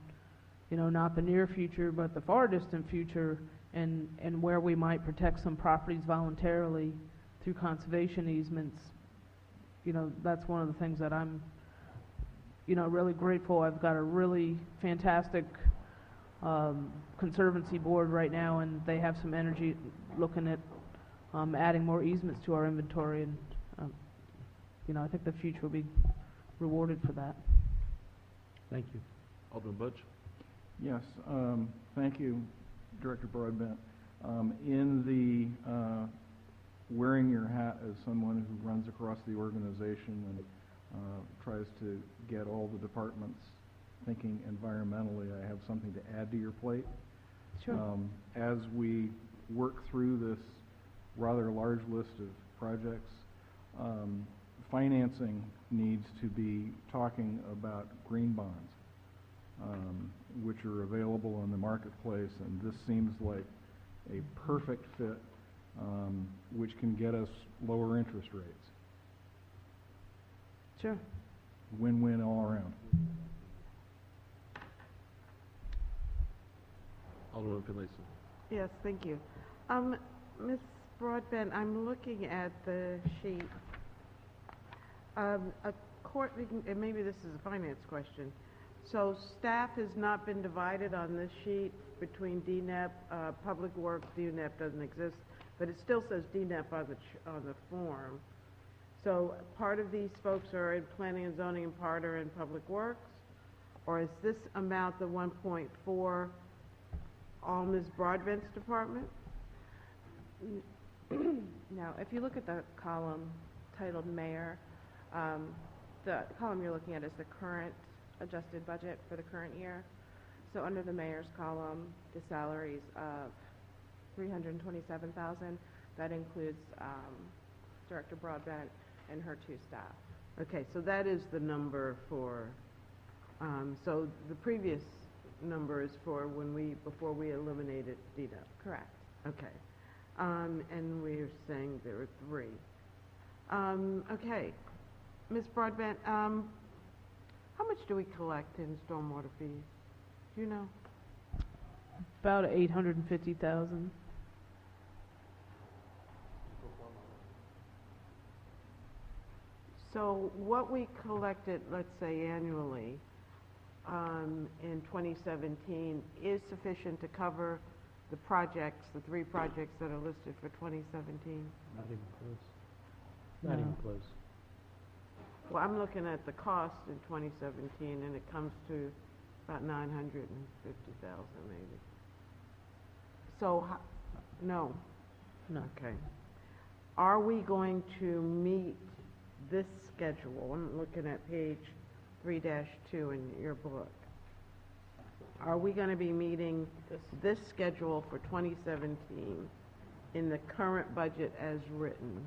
Speaker 12: not the near future, but the far distant future, and where we might protect some properties voluntarily through conservation easements. That's one of the things that I'm, really grateful. I've got a really fantastic conservancy board right now, and they have some energy looking at adding more easements to our inventory, and I think the future will be rewarded for that.
Speaker 6: Thank you.
Speaker 1: Alderman Budge?
Speaker 13: Yes, thank you, Director Broadbent. In the wearing your hat as someone who runs across the organization and tries to get all the departments thinking environmentally, I have something to add to your plate.
Speaker 12: Sure.
Speaker 13: As we work through this rather large list of projects. Financing needs to be talking about green bonds, which are available in the marketplace, and this seems like a perfect fit, which can get us lower interest rates.
Speaker 12: Sure.
Speaker 13: Win-win all around.
Speaker 1: Alderman Finlayson.
Speaker 10: Yes, thank you. Ms. Broadbent, I'm looking at the sheet. And maybe this is a finance question. So staff has not been divided on this sheet between DNEP, Public Works, DNEP doesn't exist, but it still says DNEP on the form. So part of these folks are in Planning and Zoning and part are in Public Works? Or is this amount, the 1.4, all Ms. Broadbent's department?
Speaker 7: Now, if you look at the column titled Mayor, the column you're looking at is the current adjusted budget for the current year. So under the mayor's column, the salaries of $327,000, that includes Director Broadbent and her 2 staff.
Speaker 10: Okay, so that is the number for, so the previous number is for before we eliminated DDEP.
Speaker 7: Correct.
Speaker 10: Okay. And we're saying there are 3. Okay. Ms. Broadbent, how much do we collect in stormwater fees? Do you know?
Speaker 12: About 850,000.
Speaker 10: So what we collected, let's say annually, in 2017 is sufficient to cover the projects, the 3 projects that are listed for 2017?
Speaker 6: Not even close. Not even close.
Speaker 10: Well, I'm looking at the cost in 2017, and it comes to about 950,000 maybe. So, no.
Speaker 12: No.
Speaker 10: Okay. Are we going to meet this schedule? I'm looking at page 3-2 in your book. Are we going to be meeting this schedule for 2017 in the current budget as written?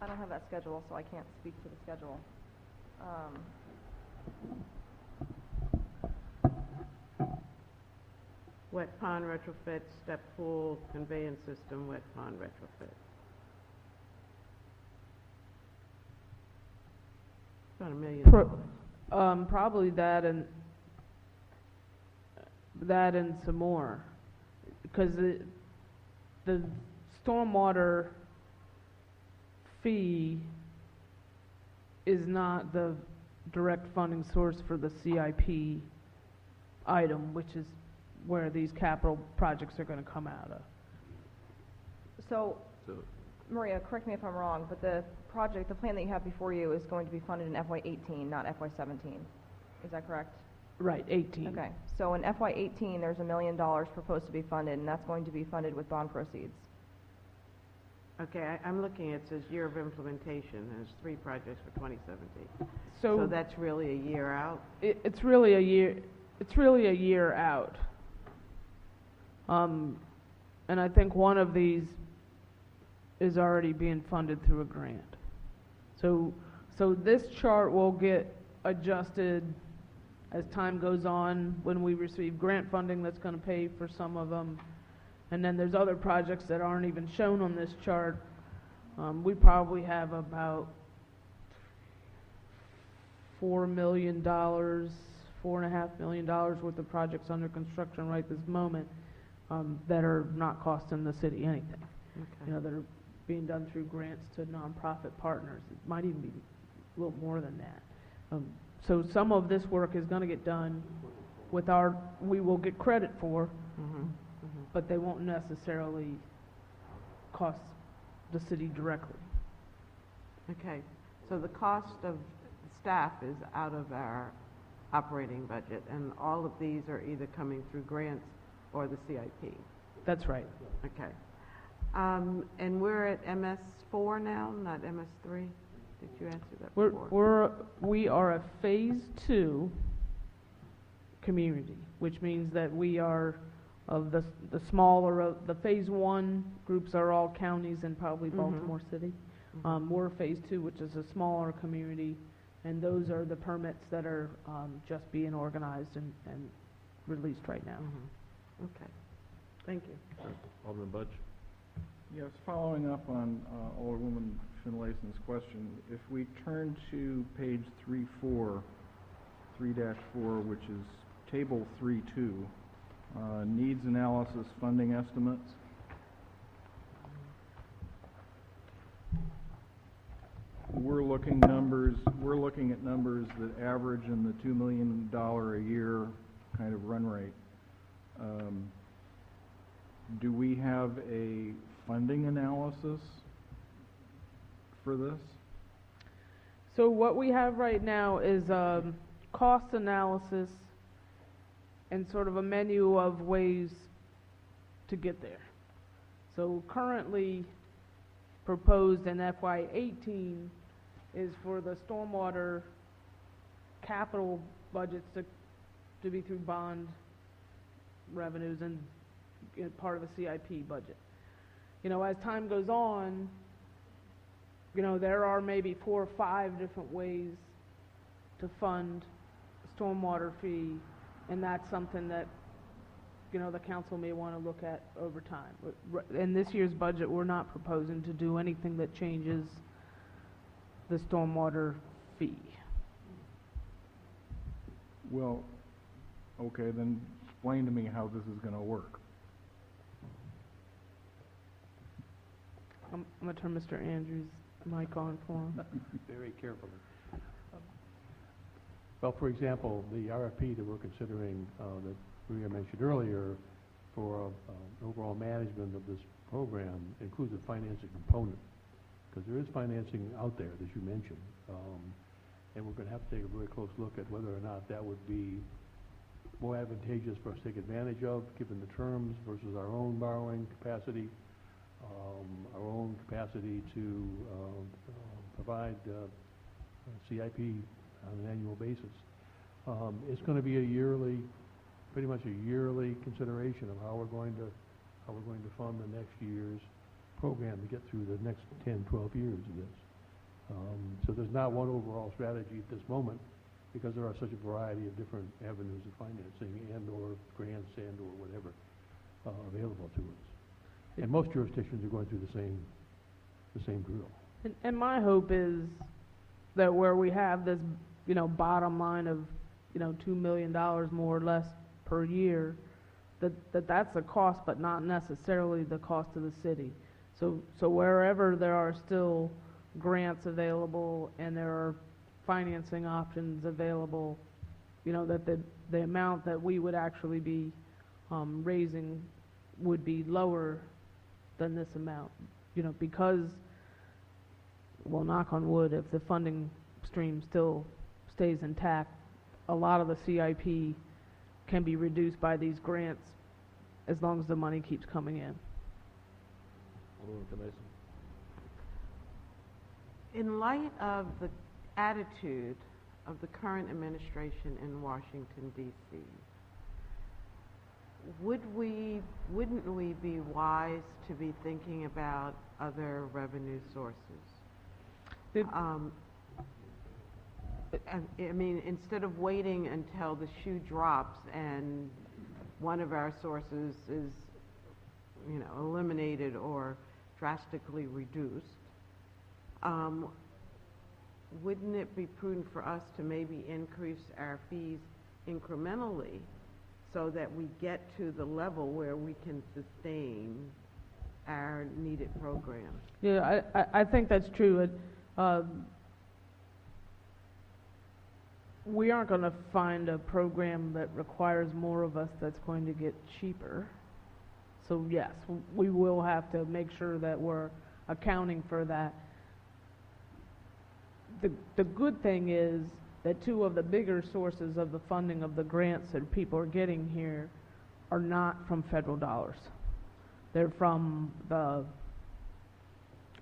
Speaker 9: I don't have that schedule, so I can't speak to the schedule.
Speaker 10: Wet pond retrofit, step pool, conveyance system, wet pond retrofit. About $1 million.
Speaker 12: Probably that and some more, because the stormwater fee is not the direct funding source for the CIP item, which is where these capital projects are going to come out of.
Speaker 9: So, Maria, correct me if I'm wrong, but the plan that you have before you is going to be funded in FY18, not FY17. Is that correct?
Speaker 12: Right, 18.
Speaker 9: Okay. So in FY18, there's $1 million proposed to be funded, and that's going to be funded with bond proceeds.
Speaker 10: Okay, I'm looking, it says year of implementation. There's 3 projects for 2017.
Speaker 12: So
Speaker 10: So that's really a year out?
Speaker 12: it's really a year out. And I think one of these is already being funded through a grant. So this chart will get adjusted as time goes on when we receive grant funding that's going to pay for some of them. And then there's other projects that aren't even shown on this chart. We probably have about $4 million, $4.5 million worth of projects under construction right this moment that are not costing the city anything.
Speaker 10: Okay.
Speaker 12: That are being done through grants to nonprofit partners. It might even be a little more than that. So some of this work is going to get done with we will get credit for, but they won't necessarily cost the city directly.
Speaker 10: Okay, so the cost of staff is out of our operating budget, and all of these are either coming through grants or the CIP.
Speaker 12: That's right.
Speaker 10: Okay. And we're at MS4 now, not MS3? Did you answer that before?
Speaker 12: We are a phase 2 community, which means that we are the smaller, the phase one groups are all counties and probably Baltimore City. We're phase two, which is a smaller community, and those are the permits that are, just being organized and released right now.
Speaker 10: Okay, thank you.
Speaker 1: Alderman Budge?
Speaker 13: Yes, following up on Alderwoman Finlayson's question, if we turn to page 3-4, which is table 3-2, needs analysis funding estimates. We're looking at numbers that average in the $2 million a year kind of run rate. Do we have a funding analysis for this?
Speaker 12: So what we have right now is cost analysis and sort of a menu of ways to get there. So currently proposed in FY18 is for the stormwater capital budgets to be through bond revenues and part of a CIP budget. You know, as time goes on, you know, there are maybe 4 or 5 different ways to fund stormwater fee, and that's something that, you know, the council may want to look at over time. In this year's budget, we're not proposing to do anything that changes the stormwater fee.
Speaker 13: Well, okay, then explain to me how this is going to work.
Speaker 12: I'm going to turn Mr. Andrews' mic on for him.
Speaker 2: Very carefully. Well, for example, the RFP that we're considering, that Maria mentioned earlier, for overall management of this program includes a financing component, because there is financing out there, as you mentioned, and we're going to have to take a very close look at whether or not that would be more advantageous for us to take advantage of, given the terms, versus our own borrowing capacity, our own capacity to provide CIP on an annual basis. It's going to be pretty much a yearly consideration of how we're going to fund the next year's program to get through the next 10, 12 years of this. So there's not one overall strategy at this moment, because there are such a variety of different avenues of financing and/or grants and/or whatever available to us. And most jurisdictions are going through the same drill.
Speaker 12: And my hope is that where we have this, you know, bottom line of, you know, $2 million more or less per year, that's a cost, but not necessarily the cost of the city. So wherever there are still grants available and there are financing options available, you know, that the amount that we would actually be raising would be lower than this amount, you know, because, well, knock on wood, if the funding stream still stays intact, a lot of the CIP can be reduced by these grants as long as the money keeps coming in.
Speaker 1: Alderman Finlayson?
Speaker 10: In light of the attitude of the current administration in Washington, D.C., wouldn't we be wise to be thinking about other revenue sources? I mean, instead of waiting until the shoe drops and one of our sources is, you know, eliminated or drastically reduced, wouldn't it be prudent for us to maybe increase our fees incrementally so that we get to the level where we can sustain our needed programs?
Speaker 12: Yeah, I think that's true. We aren't going to find a program that requires more of us that's going to get cheaper. So yes, we will have to make sure that we're accounting for that. The good thing is that 2 of the bigger sources of the funding of the grants that people are getting here are not from federal dollars. They're from I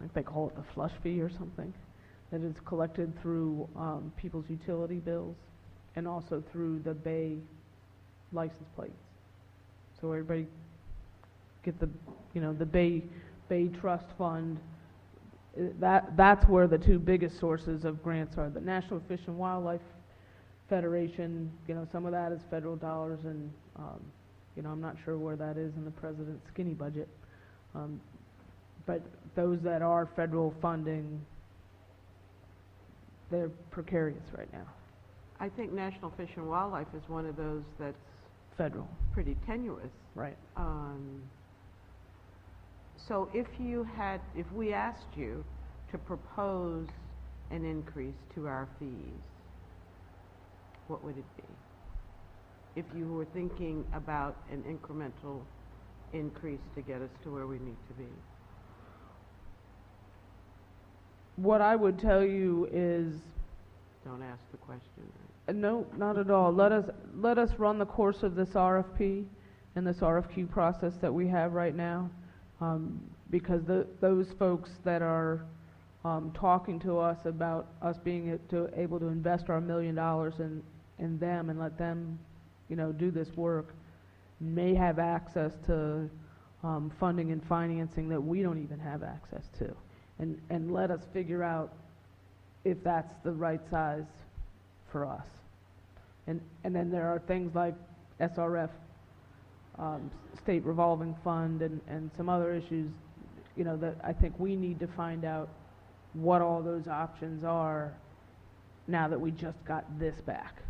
Speaker 12: think they call it the flush fee or something, that is collected through people's utility bills and also through the Bay license plates. so everybody get the, the Bay Trust Fund. That's where the two biggest sources of grants are. The National Fish and Wildlife Federation, some of that is federal dollars, and, I'm not sure where that is in the president's skinny budget. But those that are federal funding, they're precarious right now.
Speaker 10: I think National Fish and Wildlife is one of those that's
Speaker 12: Federal.
Speaker 10: pretty tenuous.
Speaker 12: Right.
Speaker 10: So if we asked you to propose an increase to our fees, what would it be? If you were thinking about an incremental increase to get us to where we need to be.
Speaker 12: What I would tell you is,
Speaker 10: Don't ask the question.
Speaker 12: no, not at all. Let us run the course of this RFP and this RFQ process that we have right now, because those folks that are talking to us about us being able to invest our $1 million in them and let them, do this work, may have access to funding and financing that we don't even have access to, and let us figure out if that's the right size for us. And then there are things like SRF, State Revolving Fund, and some other issues, that I think we need to find out what all those options are now that we just got this back.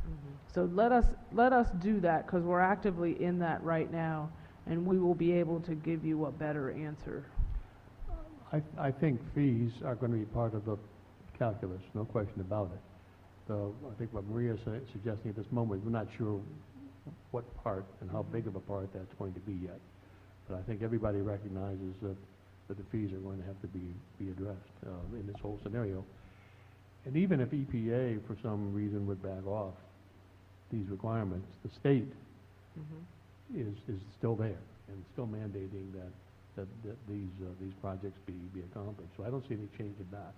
Speaker 12: So let us do that, because we're actively in that right now, and we will be able to give you a better answer.
Speaker 2: I think fees are going to be part of the calculus, no question about it. I think what Maria's suggesting at this moment, we're not sure what part and how big of a part that's going to be yet. But I think everybody recognizes that the fees are going to have to be addressed in this whole scenario. And even if EPA, for some reason, would back off these requirements, the state is still there and still mandating that these projects be accomplished. So I don't see any change in that,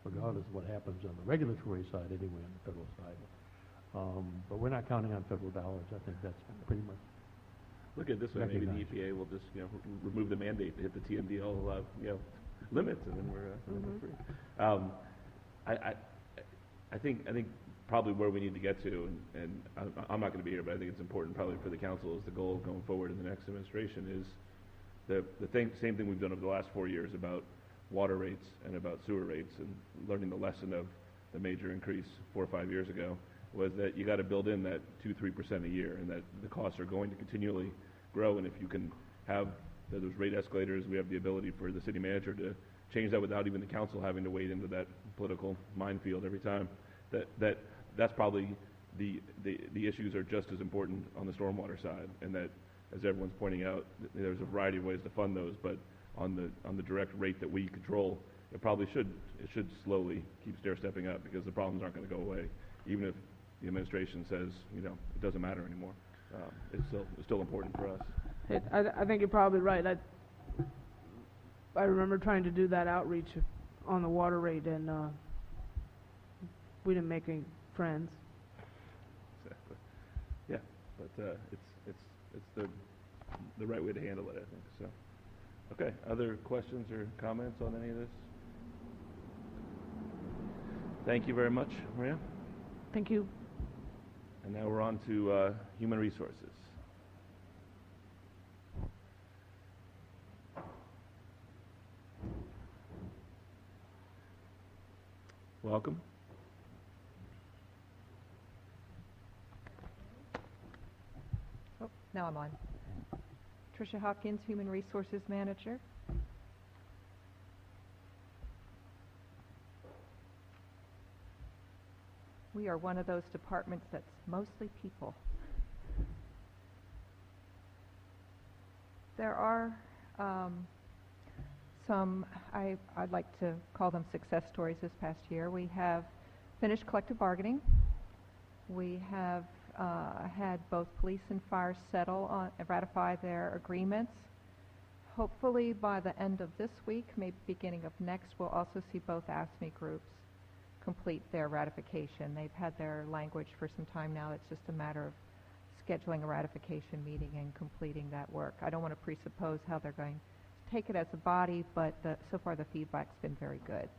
Speaker 2: regardless of what happens on the regulatory side anyway, on the federal side. But we're not counting on federal dollars. I think that's pretty much
Speaker 1: Look at it this way, maybe the EPA will just, remove the mandate to hit the TMDL, limits, and then we're free. I think probably where we need to get to, and I'm not going to be here, but I think it's important probably for the council, is the goal going forward in the next administration is same thing we've done over the last 4 years about water rates and about sewer rates, and learning the lesson of the major increase 4 or 5 years ago, was that you got to build in that 2-3% a year, and that the costs are going to continually grow. And if you can have those rate escalators, we have the ability for the city manager to change that without even the council having to wade into that political minefield every time. That's probably the issues are just as important on the stormwater side, and that, as everyone's pointing out, there's a variety of ways to fund those, but on the direct rate that we control, it should slowly keep stair-stepping up, because the problems aren't going to go away, even if the administration says, it doesn't matter anymore. It's still important for us.
Speaker 12: I think you're probably right. I remember trying to do that outreach on the water rate, and we didn't make any friends.
Speaker 1: Exactly. Yeah, but it's the right way to handle it, I think. So, okay. Other questions or comments on any of this? Thank you very much, Maria.
Speaker 12: Thank you.
Speaker 1: And now we're on to human resources. Welcome.
Speaker 14: Oh, now I'm on. Tricia Hopkins, Human Resources Manager. We are one of those departments that's mostly people. There are some, I'd like to call them success stories this past year. We have finished collective bargaining. We have had both police and fire settle on, ratify their agreements. Hopefully by the end of this week, maybe beginning of next, we'll also see both ASME groups complete their ratification. They've had their language for some time now. It's just a matter of scheduling a ratification meeting and completing that work. I don't want to presuppose how they're going to take it as a body, but so far the feedback's been very good.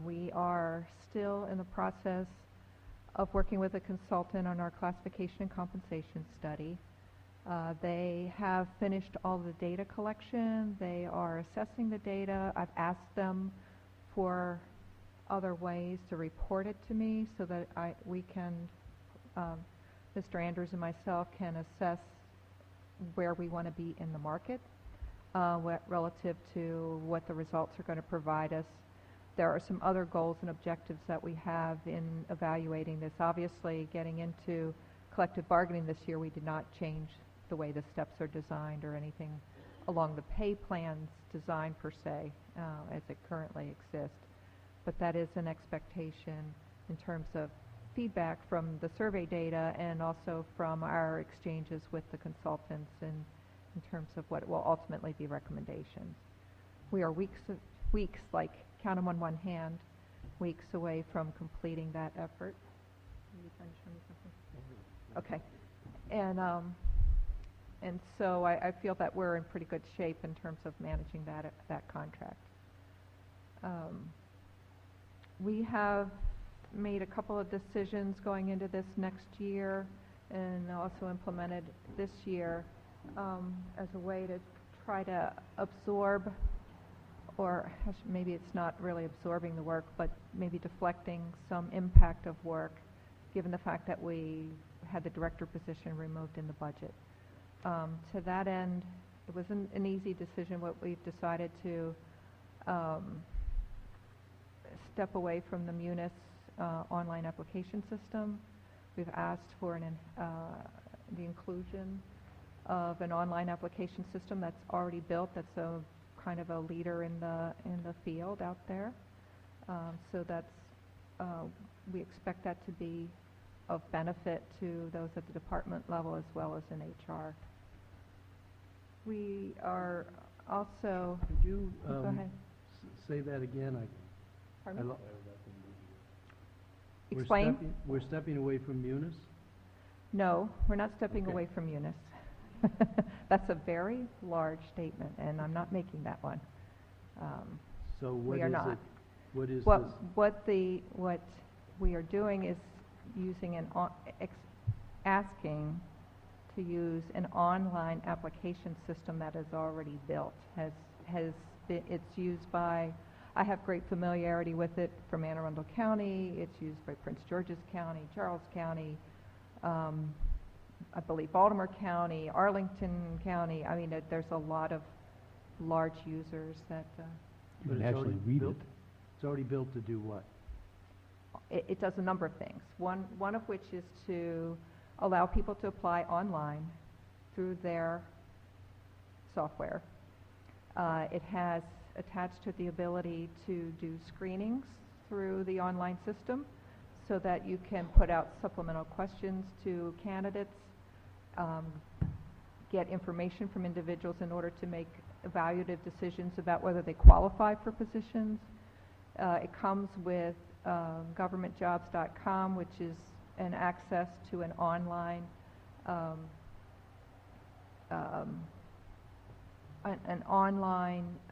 Speaker 14: We are still in the process of working with a consultant on our classification and compensation study. They have finished all the data collection. They are assessing the data. I've asked them for other ways to report it to me so that we can, Mr. Andrews and myself can assess where we want to be in the market relative to what the results are going to provide us. There are some other goals and objectives that we have in evaluating this. Obviously, getting into collective bargaining this year, we did not change the way the steps are designed or anything along the pay plans design per se as it currently exists. But that is an expectation in terms of feedback from the survey data and also from our exchanges with the consultants in terms of what will ultimately be recommendations. We are weeks, like count them on one hand, weeks away from completing that effort. Are you trying to show me something? Okay. And so I feel that we're in pretty good shape in terms of managing that contract. We have made a couple of decisions going into this next year and also implemented this year as a way to try to absorb, or maybe it's not really absorbing the work, but maybe deflecting some impact of work, given the fact that we had the director position removed in the budget. To that end, it wasn't an easy decision. What we've decided to step away from the Munis online application system. We've asked for the inclusion of an online application system that's already built, that's a kind of a leader in the field out there. So that's we expect that to be of benefit to those at the department level as well as in HR. We are also.
Speaker 6: Could you
Speaker 14: go ahead.
Speaker 6: Say that again?
Speaker 14: Pardon me?
Speaker 6: Explain. We're stepping away from Munis?
Speaker 14: No, we're not stepping away from Munis. That's a very large statement, and I'm not making that one.
Speaker 6: So what
Speaker 14: we are
Speaker 6: is
Speaker 14: not.
Speaker 6: it? What is
Speaker 14: this? What we are doing is using asking to use an online application system that is already built. It's used by. I have great familiarity with it from Anne Arundel County. It's used by Prince George's County, Charles County, I believe Baltimore County, Arlington County. I mean, there's a lot of large users that.
Speaker 6: You can actually read it. It's already built to do what?
Speaker 14: It does a number of things. One of which is to allow people to apply online through their software. It has attached to the ability to do screenings through the online system so that you can put out supplemental questions to candidates, get information from individuals in order to make evaluative decisions about whether they qualify for positions. It comes with governmentjobs.com, which is an access to an online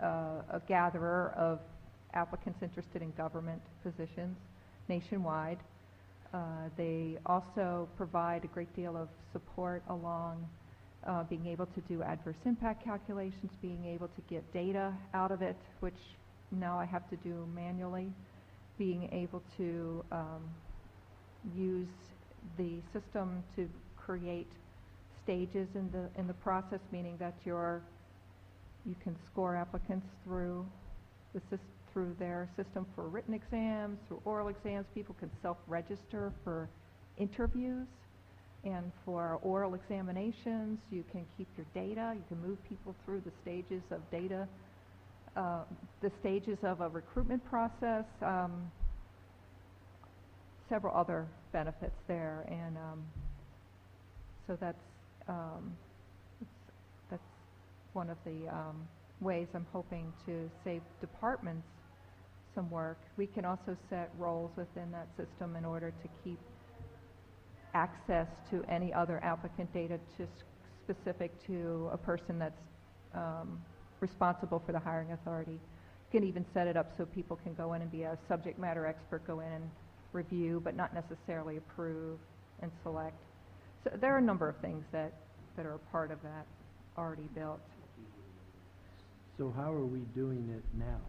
Speaker 14: a gatherer of applicants interested in government positions nationwide. They also provide a great deal of support along being able to do adverse impact calculations, being able to get data out of it, which now I have to do manually, being able to use the system to create stages in the process, meaning that you can score applicants through their system for written exams, through oral exams. People can self-register for interviews and for oral examinations. You can keep your data. You can move people through the stages of data, the stages of a recruitment process, several other benefits there. And so that's one of the ways I'm hoping to save departments some work. We can also set roles within that system in order to keep access to any other applicant data specific to a person that's responsible for the hiring authority. You can even set it up so people can go in and be a subject matter expert, go in and review, but not necessarily approve and select. So there are a number of things that are a part of that already built.
Speaker 6: So how are we doing it now?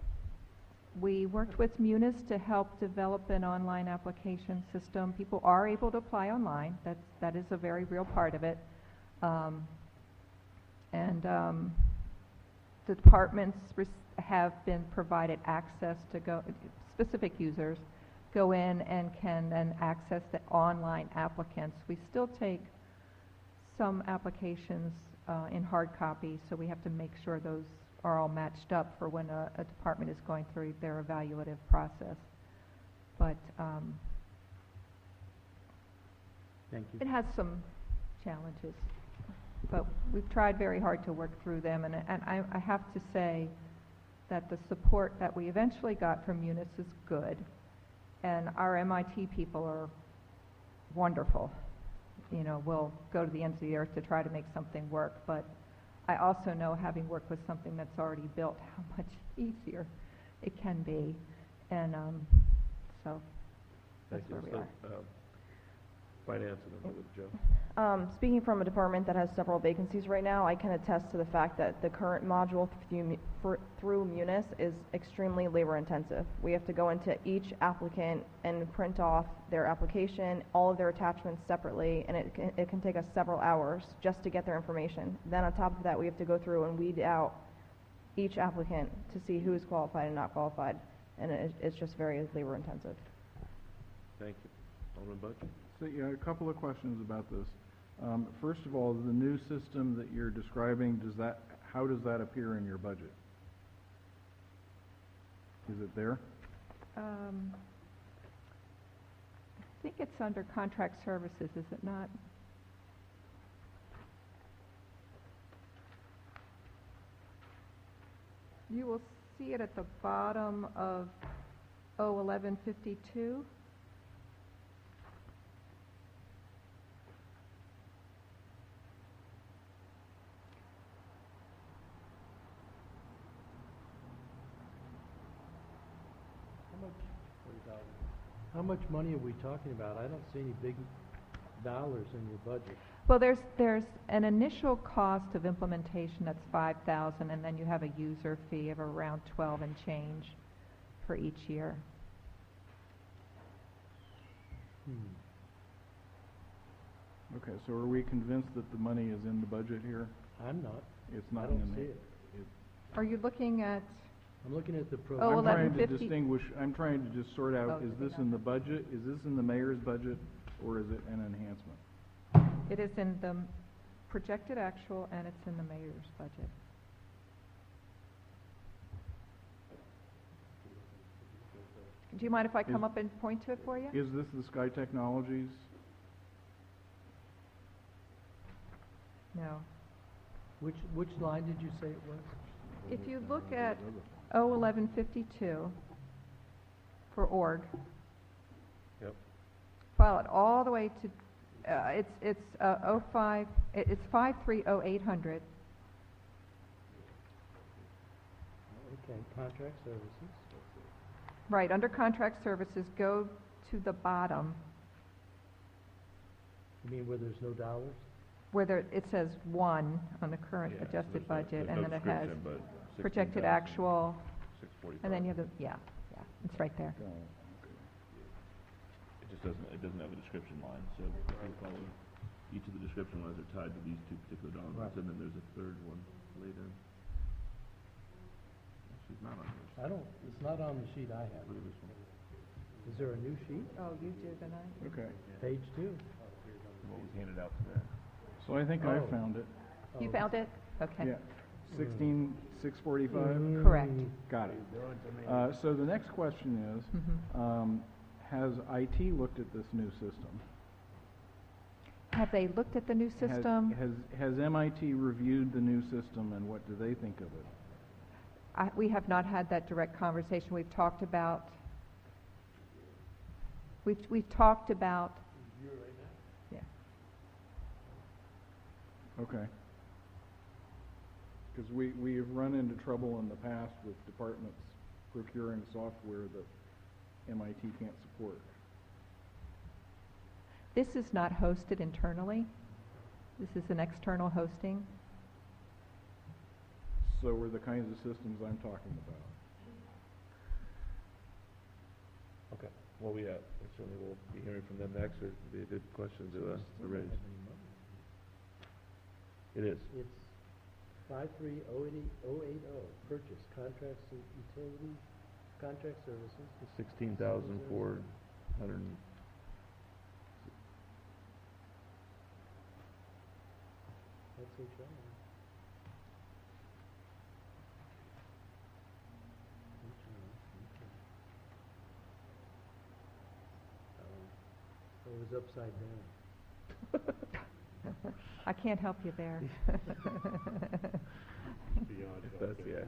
Speaker 14: We worked with Munis to help develop an online application system. People are able to apply online. That is a very real part of it. The departments have been provided access to specific users go in and can then access the online applicants. We still take some applications in hard copy, so we have to make sure those are all matched up for when a department is going through their evaluative process. But
Speaker 6: Thank you.
Speaker 14: it has some challenges, but we've tried very hard to work through them, and I have to say that the support that we eventually got from Munis is good, and our MIT people are wonderful. You know, we'll go to the ends of the earth to try to make something work, but I also know, having worked with something that's already built, how much easier it can be, and so that's where we are.
Speaker 1: Finance, and then with Joe.
Speaker 9: Speaking from a department that has several vacancies right now, I can attest to the fact that the current module through Munis is extremely labor intensive. We have to go into each applicant and print off their application, all of their attachments separately, and it can take us several hours just to get their information. Then on top of that, we have to go through and weed out each applicant to see who is qualified and not qualified, and it's just very labor intensive.
Speaker 1: Thank you. Alderman Budge?
Speaker 13: So, yeah, a couple of questions about this. First of all, the new system that you're describing, how does that appear in your budget? Is it there?
Speaker 14: I think it's under contract services, is it not? You will see it at the bottom of 01152.
Speaker 6: How much money are we talking about? I don't see any big dollars in your budget.
Speaker 14: Well, there's an initial cost of implementation that's $5,000, and then you have a user fee of around 12 and change for each year.
Speaker 13: Okay, so are we convinced that the money is in the budget here?
Speaker 6: I'm not.
Speaker 13: It's not
Speaker 6: I don't
Speaker 13: in the...
Speaker 6: see it.
Speaker 14: Are you looking at?
Speaker 6: I'm looking at the pro.
Speaker 14: Oh,
Speaker 13: I'm trying to
Speaker 14: 1150.
Speaker 13: distinguish, I'm trying to just sort out,
Speaker 14: Oh,
Speaker 13: is this in the budget, is this in the mayor's budget, or is it an enhancement?
Speaker 14: It is in the projected actual, and it's in the mayor's budget. Do you mind if I come up and point to it for you?
Speaker 13: Is this the Sky Technologies?
Speaker 14: No.
Speaker 6: Which line did you say it was?
Speaker 14: If you look at 01152 for org.
Speaker 1: Yep.
Speaker 14: Follow it all the way to, it's 530,800.
Speaker 6: Okay, contract services.
Speaker 14: Right, under contract services, go to the bottom
Speaker 6: You mean where there's no dollars?
Speaker 14: where it says 1 on the current
Speaker 1: Yeah, so
Speaker 14: adjusted
Speaker 1: there's
Speaker 14: budget,
Speaker 1: no
Speaker 14: and then it has
Speaker 1: description, but
Speaker 14: projected
Speaker 1: 16,000,
Speaker 14: actual,
Speaker 1: 645.
Speaker 14: and then you have the, yeah, it's right there.
Speaker 1: It just doesn't have a description line, so if you follow, each of the description lines are tied to these two particular documents,
Speaker 6: Right.
Speaker 1: and then there's a third one later. Actually, it's not on yours.
Speaker 6: It's not on the sheet I have.
Speaker 1: Look at this one.
Speaker 6: Is there a new sheet?
Speaker 14: Oh, you do, then I.
Speaker 13: Okay,
Speaker 6: Page 2.
Speaker 1: What was handed out today.
Speaker 13: so I think I
Speaker 6: Oh.
Speaker 13: found it.
Speaker 14: You found it? Okay.
Speaker 13: Yeah, 16,645?
Speaker 14: Correct.
Speaker 13: Got it. So the next question is,
Speaker 14: Mhm.
Speaker 13: has IT looked at this new system?
Speaker 14: Have they looked at the new system?
Speaker 13: Has MIT reviewed the new system, and what do they think of it?
Speaker 14: We have not had that direct conversation. We've talked about, we've talked about, yeah.
Speaker 13: Okay. Because we have run into trouble in the past with departments procuring software that MIT can't support.
Speaker 14: This is not hosted internally. This is an external hosting.
Speaker 13: So are the kinds of systems I'm talking about.
Speaker 1: Okay. Well, we certainly will be hearing from them next. It'd be a good question to raise. It is.
Speaker 6: It's 53080, purchase, contracts and utilities, contract services.
Speaker 1: 16,400.
Speaker 6: That's HR. It was upside down.
Speaker 14: I can't help you there.
Speaker 1: That's, yeah.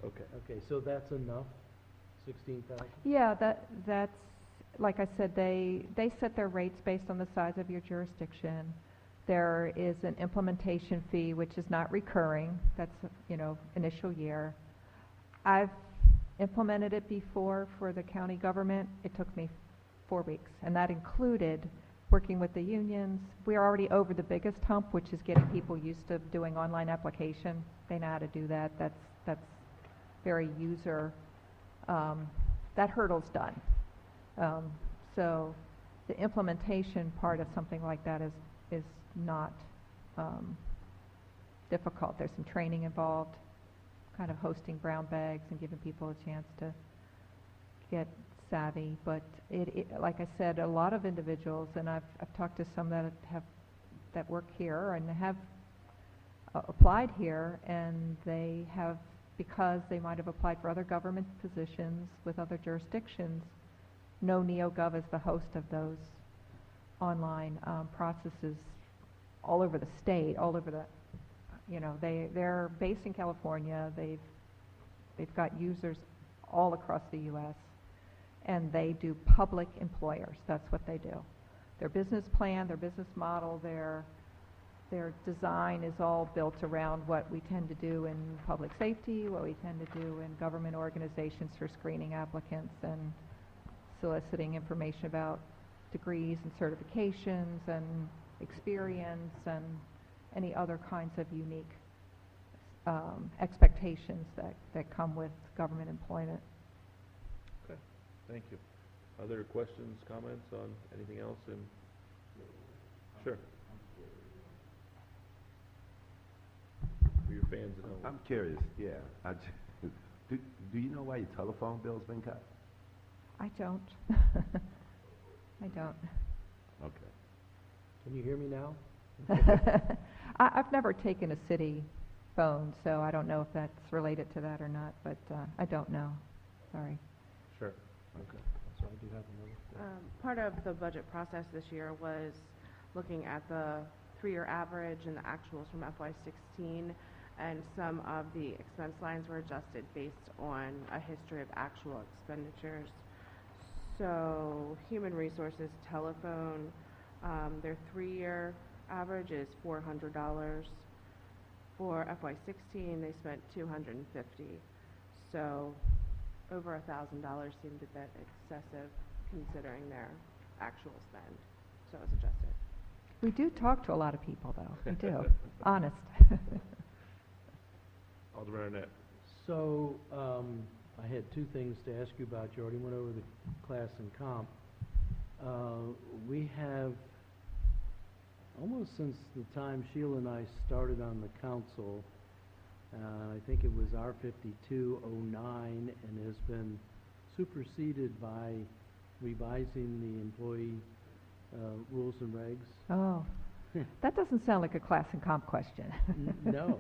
Speaker 1: Okay.
Speaker 6: Okay, so that's enough? 16,000?
Speaker 14: Yeah, that's, like I said, they set their rates based on the size of your jurisdiction. There is an implementation fee, which is not recurring. That's, initial year. I've implemented it before for the county government. It took me 4 weeks, and that included working with the unions. We're already over the biggest hump, which is getting people used to doing online application. They know how to do that. That's very user, that hurdle's done. So the implementation part of something like that is not difficult. There's some training involved, kind of hosting brown bags and giving people a chance to get savvy. But like I said, a lot of individuals, and I've talked to some that work here and have applied here, and they have, because they might have applied for other government positions with other jurisdictions, no NeoGov is the host of those online processes all over the state, all over the, they're based in California. They've got users all across the U.S., and they do public employers. That's what they do. Their business plan, their business model, their design is all built around what we tend to do in public safety, what we tend to do in government organizations for screening applicants and soliciting information about degrees and certifications and experience and any other kinds of unique expectations that come with government employment.
Speaker 1: Okay, thank you. Other questions, comments on anything else? Sure. For your fans at home.
Speaker 15: I'm curious, yeah. Do you know why your telephone bill's been cut?
Speaker 14: I don't. I don't.
Speaker 15: Okay.
Speaker 6: Can you hear me now?
Speaker 14: I've never taken a city phone, so I don't know if that's related to that or not, but I don't know. Sorry.
Speaker 1: Sure. Okay.
Speaker 6: So I do have another.
Speaker 7: Part of the budget process this year was looking at the 3-year average and the actuals from FY16, and some of the expense lines were adjusted based on a history of actual expenditures. So human resources telephone, their 3-year average is $400. For FY16, they spent $250. So over $1,000 seemed a bit excessive considering their actual spend. So it was adjusted.
Speaker 14: We do talk to a lot of people, though. We do. Honest.
Speaker 1: Alderman Arnett.
Speaker 6: So, I had 2 things to ask you about. You already went over the class and comp. We have, almost since the time Sheila and I started on the council, I think it was R5209, and has been superseded by revising the employee rules and regs.
Speaker 14: Oh, that doesn't sound like a class and comp question.
Speaker 6: No,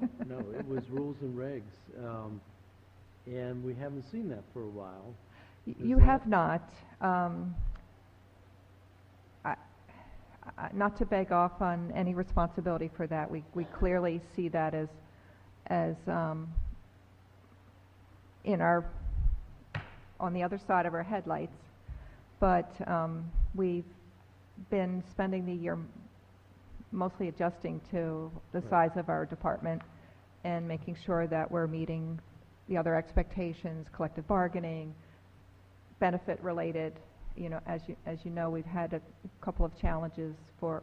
Speaker 6: it was rules and regs. And we haven't seen that for a while.
Speaker 14: You have not. Not to beg off on any responsibility for that. We clearly see that as in our, on the other side of our headlights. But we've been spending the year mostly adjusting to the
Speaker 2: Right.
Speaker 14: size of our department and making sure that we're meeting the other expectations, collective bargaining, benefit-related. As you know, we've had a couple of challenges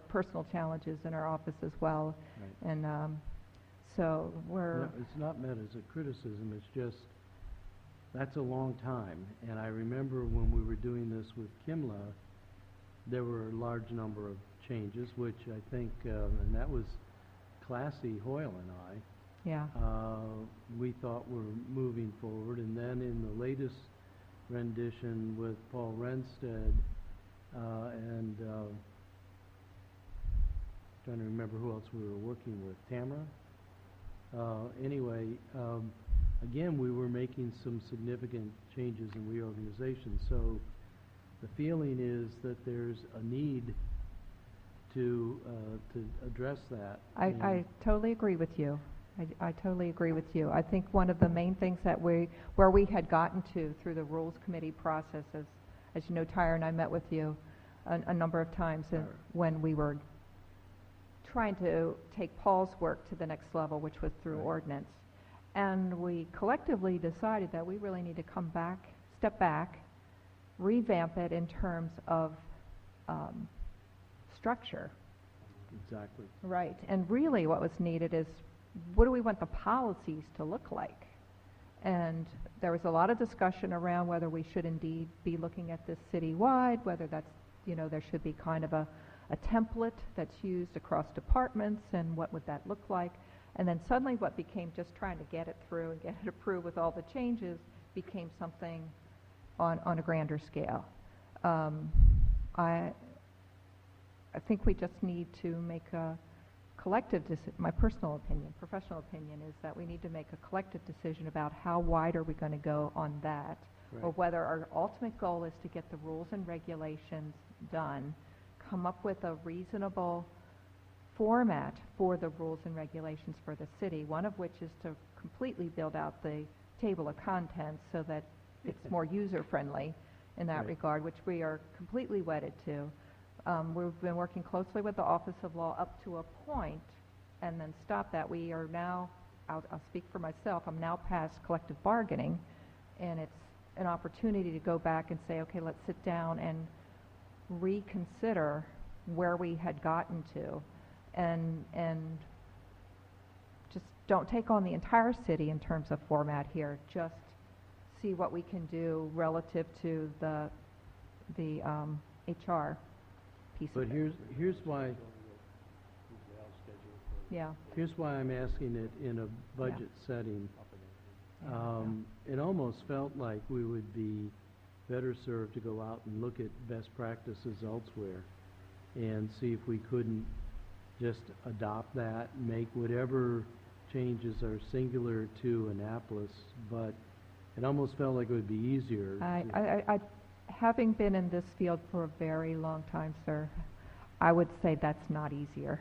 Speaker 14: personal challenges in our office as well.
Speaker 2: Right.
Speaker 14: And so we're...
Speaker 6: No, it's not meant as a criticism, it's just, that's a long time. And I remember when we were doing this with Kimla, there were a large number of changes, which I think, and that was Classy, Hoyle and I,
Speaker 14: Yeah.
Speaker 6: we thought were moving forward. And then in the latest rendition with Paul Renstead, and trying to remember who else we were working with, Tamara? Anyway, again, we were making some significant changes in reorganization. So the feeling is that there's a need to address that.
Speaker 14: I totally agree with you. I totally agree with you. I think one of the main things that where we had gotten to through the Rules Committee process, as you know, Tyra and I met with you a number of times when we were trying to take Paul's work to the next level, which was through ordinance. And we collectively decided that we really need to step back, revamp it in terms of structure.
Speaker 6: Exactly.
Speaker 14: Right. And really what was needed is, what do we want the policies to look like? And there was a lot of discussion around whether we should indeed be looking at this citywide, whether that's, there should be kind of a template that's used across departments, and what would that look like? And then suddenly what became just trying to get it through and get it approved with all the changes became something on a grander scale. I think we just need to make a collective decision. My personal opinion, professional opinion, is that we need to make a collective decision about how wide are we going to go on that, or whether our ultimate goal is to get the rules and regulations done, come up with a reasonable format for the rules and regulations for the city, one of which is to completely build out the table of contents so that it's more user-friendly in that regard, which we are completely wedded to. We've been working closely with the Office of Law up to a point, and then stop that. We are now, I'll speak for myself, I'm now past collective bargaining, and it's an opportunity to go back and say, okay, let's sit down and reconsider where we had gotten to, and just don't take on the entire city in terms of format here. Just see what we can do relative to the HR piece
Speaker 6: But
Speaker 14: of it.
Speaker 6: here's why.
Speaker 14: Yeah.
Speaker 6: Here's why I'm asking it in a budget setting. It almost felt like we would be better served to go out and look at best practices elsewhere and see if we couldn't just adopt that, make whatever changes are singular to Annapolis, but it almost felt like it would be easier.
Speaker 14: I having been in this field for a very long time, sir, I would say that's not easier.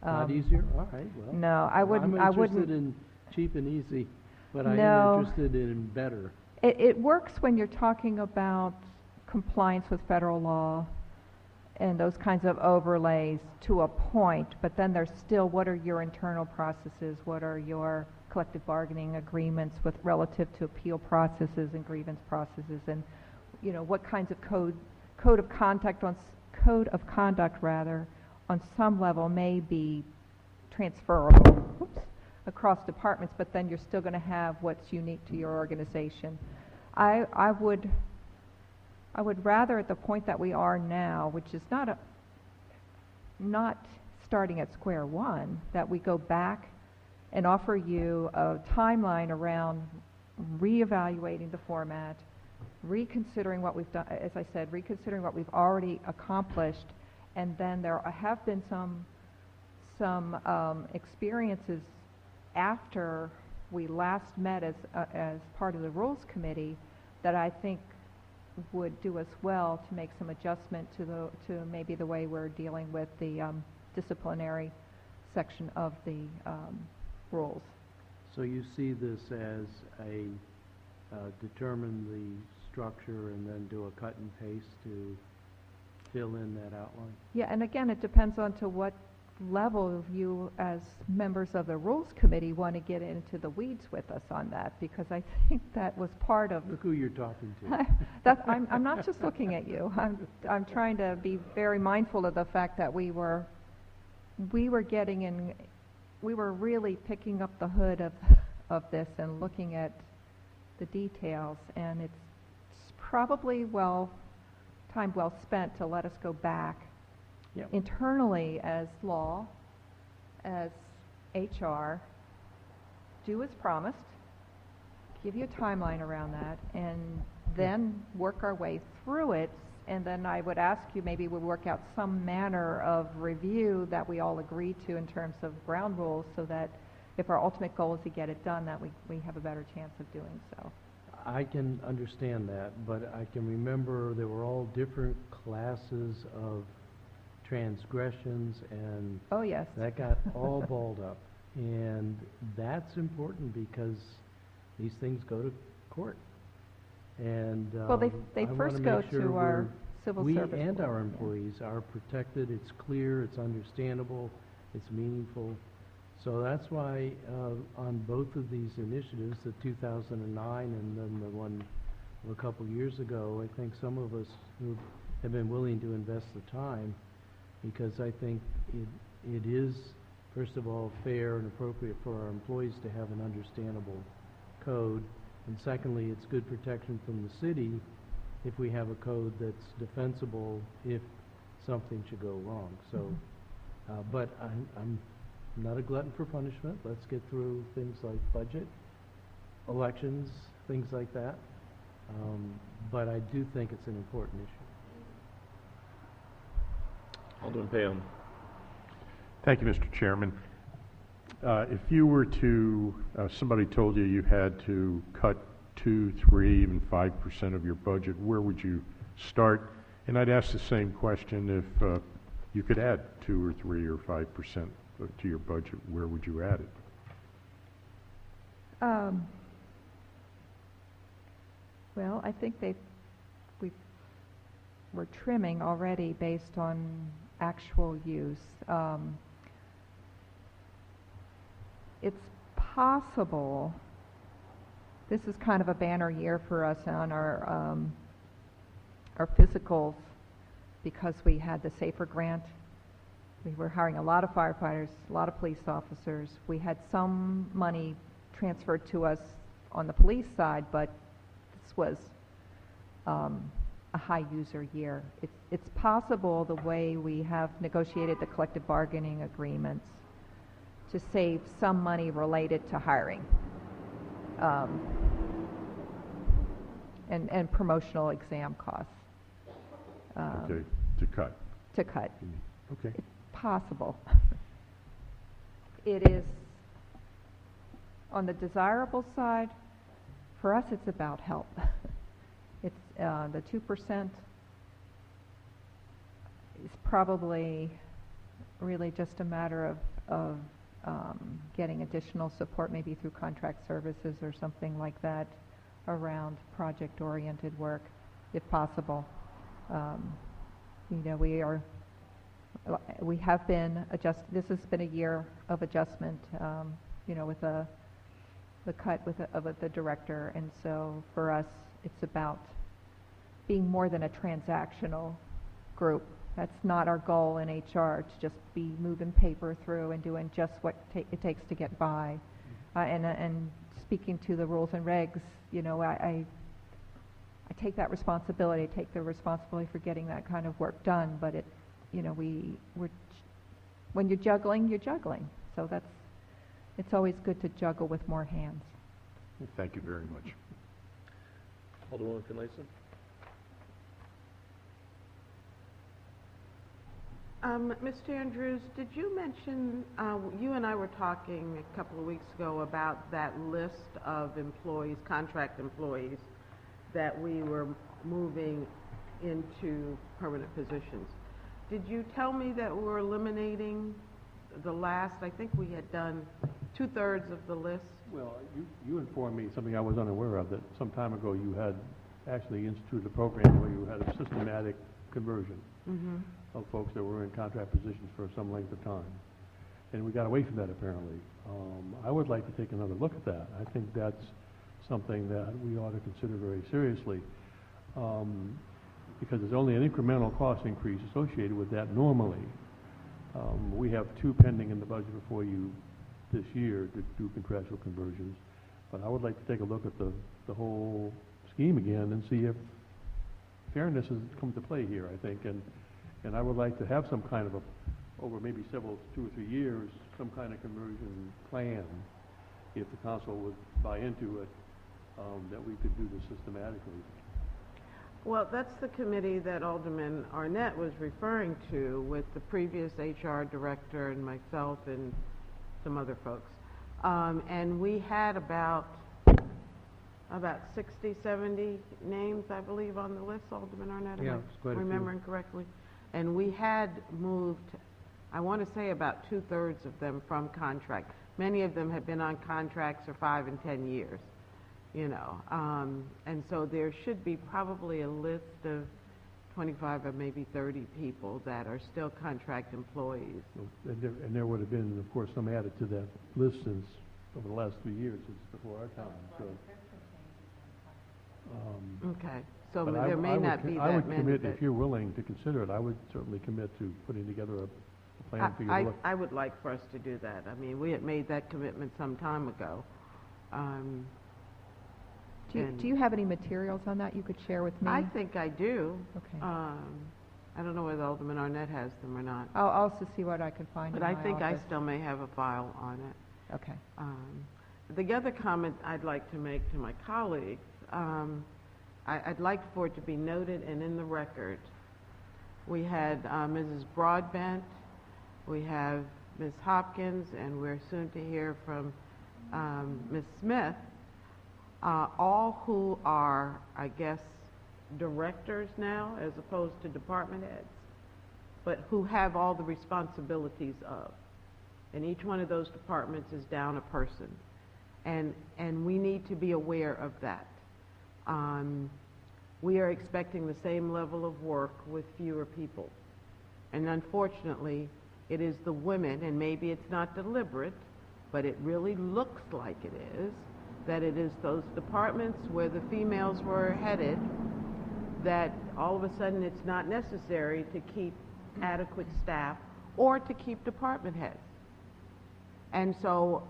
Speaker 6: Not easier? All right, well.
Speaker 14: No, I wouldn't.
Speaker 6: I'm interested in cheap and easy, but I am
Speaker 14: No.
Speaker 6: interested in better.
Speaker 14: It works when you're talking about compliance with federal law and those kinds of overlays to a point, but then there's still, what are your internal processes? What are your collective bargaining agreements with relative to appeal processes and grievance processes, and what kinds of code of conduct on some level may be transferable across departments, but then you're still going to have what's unique to your organization. I would rather, at the point that we are now, which is not starting at square one, that we go back and offer you a timeline around reevaluating the format, reconsidering what we've done, as I said, reconsidering what we've already accomplished, and then there have been some experiences after we last met as part of the Rules Committee that I think would do us well to make some adjustment to maybe the way we're dealing with the disciplinary section of the rules.
Speaker 6: So you see this as a determine the structure and then do a cut and paste to fill in that outline?
Speaker 14: Yeah, and again, it depends on to what level you, as members of the Rules Committee, want to get into the weeds with us on that, because I think that was part of...
Speaker 6: Look who you're talking to.
Speaker 14: I'm not just looking at you. I'm trying to be very mindful of the fact that we were getting in, we were really picking up the hood of this and looking at the details, and it's probably time well spent to let us go back internally as law, as HR, do as promised, give you a timeline around that, and then work our way through it. And then I would ask you, maybe we work out some manner of review that we all agree to in terms of ground rules, so that if our ultimate goal is to get it done, that we have a better chance of doing so.
Speaker 6: I can understand that, but I can remember there were all different classes of transgressions, and
Speaker 14: oh yes,
Speaker 6: that got all balled up. And that's important because these things go to court. And
Speaker 14: well, they first go to our civil service.
Speaker 6: We and
Speaker 14: board,
Speaker 6: our employees are protected. It's clear, it's understandable, it's meaningful. So that's why on both of these initiatives, the 2009 and then the one a couple years ago, I think some of us who have been willing to invest the time, because I think it is, first of all, fair and appropriate for our employees to have an understandable code. And secondly, it's good protection from the city if we have a code that's defensible if something should go wrong. So, but I'm not a glutton for punishment. Let's get through things like budget, elections, things like that. But I do think it's an important issue.
Speaker 1: Alderman Payam.
Speaker 5: Thank you, Mr. Chairman. If you were to, somebody told you you had to cut 2, 3, even 5% of your budget, where would you start? And I'd ask the same question if you could add 2 or 3 or 5% to your budget, where would you add it?
Speaker 14: Well, I think we're trimming already based on actual use. It's possible, this is kind of a banner year for us on our physicals, because we had the SAFER grant. We were hiring a lot of firefighters, a lot of police officers. We had some money transferred to us on the police side, but this was a high user year. It's possible, the way we have negotiated the collective bargaining agreements, to save some money related to hiring and promotional exam costs.
Speaker 5: Okay, to cut.
Speaker 14: To cut.
Speaker 5: Okay.
Speaker 14: It's possible. It is, on the desirable side, for us it's about help. It's the 2% is probably really just a matter of getting additional support, maybe through contract services or something like that, around project-oriented work, if possible. You know, we have been this has been a year of adjustment, you know, with the cut of the director, and so for us, it's about being more than a transactional group. That's not our goal in HR, to just be moving paper through and doing just what it takes to get by. And speaking to the rules and regs, you know, I take that responsibility. I take the responsibility for getting that kind of work done. But it, you know, when you're juggling, you're juggling. So it's always good to juggle with more hands.
Speaker 5: Thank you very much.
Speaker 1: Alderwoman Finlayson.
Speaker 10: Mr. Andrews, did you mention, you and I were talking a couple of weeks ago about that list of employees, contract employees, that we were moving into permanent positions. Did you tell me that we're eliminating the last, I think we had done 2/3 of the list?
Speaker 2: Well, you informed me something I was unaware of, that some time ago you had actually instituted a program where you had a systematic conversion of folks that were in contract positions for some length of time. and we got away from that apparently. I would like to take another look at that. I think that's something that we ought to consider very seriously, because there's only an incremental cost increase associated with that normally. We have 2 pending in the budget before you this year to do contractual conversions, but I would like to take a look at the whole scheme again and see if fairness has come to play here, I think, and I would like to have some kind of over maybe 2 or 3 years, some kind of conversion plan, if the council would buy into it, that we could do this systematically.
Speaker 10: Well, that's the committee that Alderman Arnett was referring to with the previous HR director and myself and some other folks. And we had about 60, 70 names, I believe, on the list, Alderman Arnett,
Speaker 2: Yeah,
Speaker 10: am
Speaker 2: it's quite a
Speaker 10: I
Speaker 2: few.
Speaker 10: remembering correctly? And we had moved, I want to say about 2/3 of them from contract. Many of them had been on contracts for 5 and 10 years, you know. And so there should be probably a list of 25 or maybe 30 people that are still contract employees.
Speaker 2: And there would have been, of course, some added to that list since over the last 3 years, since before our time, so.
Speaker 10: Okay, so
Speaker 2: But
Speaker 10: there may not be
Speaker 2: I
Speaker 10: that
Speaker 2: would
Speaker 10: many.
Speaker 2: commit,
Speaker 10: that-
Speaker 2: if you're willing to consider it, I would certainly commit to putting together a plan for you to look.
Speaker 10: I would like for us to do that. I mean, we had made that commitment some time ago.
Speaker 14: Do you have any materials on that you could share with me?
Speaker 10: I think I do.
Speaker 14: Okay.
Speaker 10: I don't know whether Alderman Arnett has them or not.
Speaker 14: I'll also see what I can find in
Speaker 10: But
Speaker 14: my
Speaker 10: I
Speaker 14: office.
Speaker 10: think I still may have a file on it.
Speaker 14: Okay.
Speaker 10: The other comment I'd like to make to my colleagues, I'd like for it to be noted and in the record. We had Mrs. Broadbent, we have Ms. Hopkins, and we're soon to hear from Ms. Smith, all who are, I guess, directors now as opposed to department heads, but who have all the responsibilities of. And each one of those departments is down a person. And we need to be aware of that. We are expecting the same level of work with fewer people. And unfortunately, it is the women, and maybe it's not deliberate, but it really looks like it is, that it is those departments where the females were headed that all of a sudden it's not necessary to keep adequate staff or to keep department heads. And so,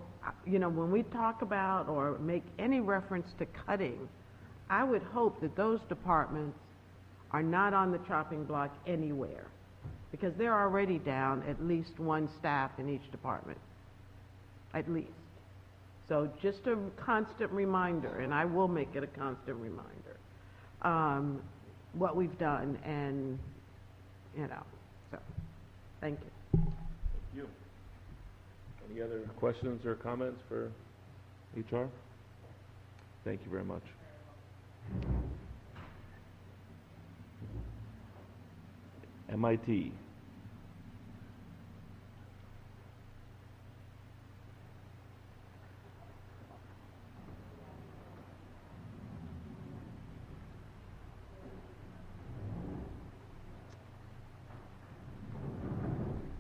Speaker 10: you know, when we talk about or make any reference to cutting, I would hope that those departments are not on the chopping block anywhere, because they're already down at least 1 staff in each department, at least. So just a constant reminder, and I will make it a constant reminder, what we've done, and, you know, so, thank you.
Speaker 1: Thank you. Any other questions or comments for HR? Thank you very much. MIT.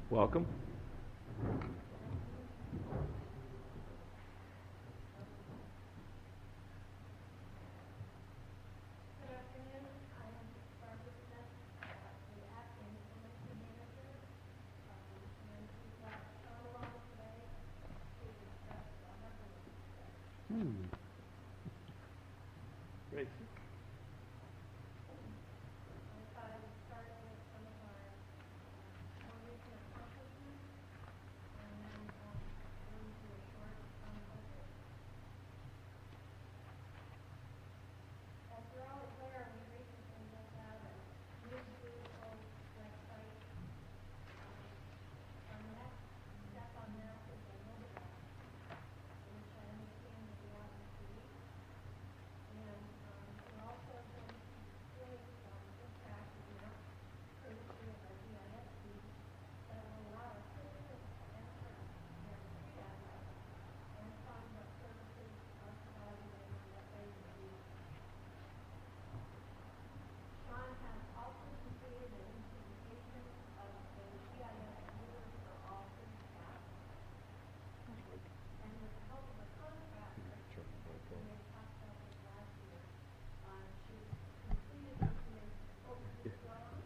Speaker 1: Welcome. Great.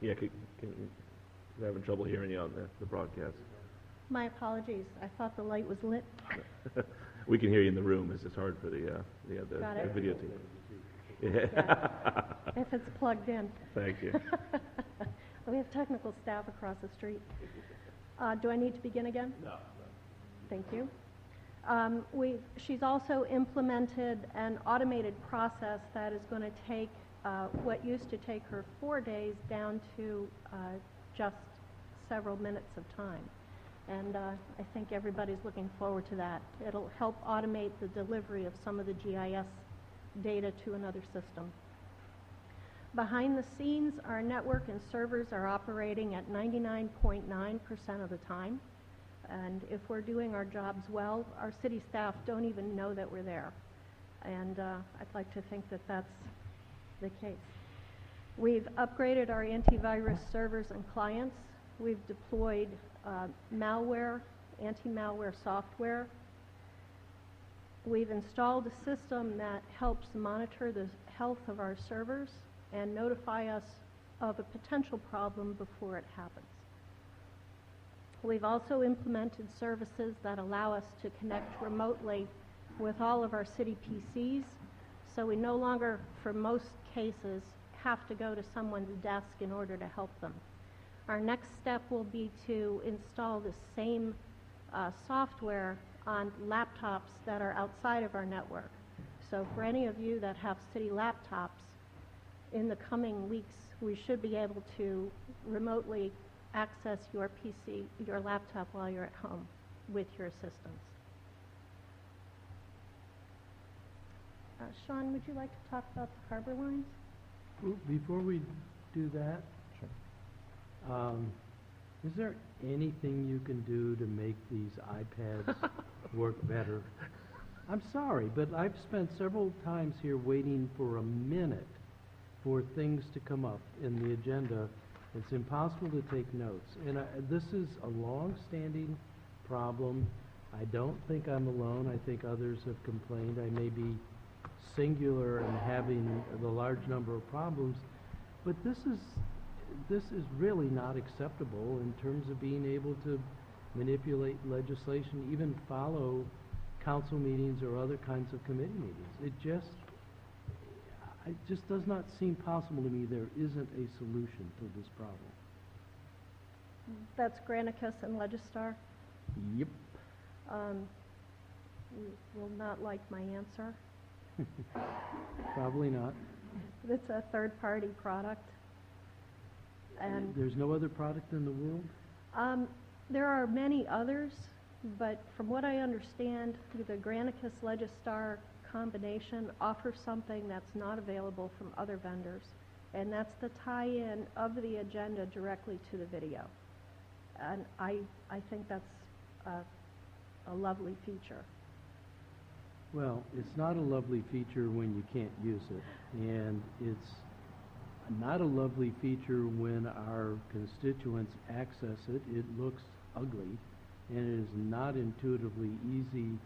Speaker 1: Yeah, we're having trouble hearing you on the broadcast.
Speaker 16: My apologies. I thought the light was lit.
Speaker 1: We can hear you in the room. It's just hard for the
Speaker 16: Got it.
Speaker 1: video team.
Speaker 16: Yeah. If it's plugged in.
Speaker 1: Thank you.
Speaker 16: We have technical staff across the street. Do I need to begin again?
Speaker 1: No.
Speaker 16: Thank you. She's also implemented an automated process that is going to take what used to take her 4 days down to just several minutes of time. And I think everybody's looking forward to that. It'll help automate the delivery of some of the GIS data to another system. Behind the scenes, our network and servers are operating at 99.9% of the time. And if we're doing our jobs well, our city staff don't even know that we're there. And I'd like to think that that's the case. We've upgraded our antivirus servers and clients. We've deployed malware, anti-malware software. We've installed a system that helps monitor the health of our servers and notify us of a potential problem before it happens. We've also implemented services that allow us to connect remotely with all of our city PCs, so we no longer, for most cases, have to go to someone's desk in order to help them. Our next step will be to install the same software on laptops that are outside of our network. So for any of you that have city laptops, in the coming weeks, we should be able to remotely access your PC, your laptop while you're at home with your assistance. Sean, would you like to talk about the harbor lines?
Speaker 6: Well, before we do that, is there anything you can do to make these iPads work better? I'm sorry, but I've spent several times here waiting for a minute for things to come up in the agenda. It's impossible to take notes. And this is a long-standing problem. I don't think I'm alone. I think others have complained. I may be singular in having the large number of problems, but this is really not acceptable in terms of being able to manipulate legislation, even follow council meetings or other kinds of committee meetings. It just does not seem possible to me there isn't a solution to this problem.
Speaker 16: That's Granicus and Legistar.
Speaker 6: Yep.
Speaker 16: You will not like my answer.
Speaker 6: Probably not.
Speaker 16: It's a third-party product. And
Speaker 6: there's no other product in the world?
Speaker 16: There are many others, but from what I understand, the Granicus Legistar combination offers something that's not available from other vendors, and that's the tie-in of the agenda directly to the video. And I think that's a lovely feature.
Speaker 6: Well, it's not a lovely feature when you can't use it, and it's not a lovely feature when our constituents access it. It looks ugly, and it is not intuitively easy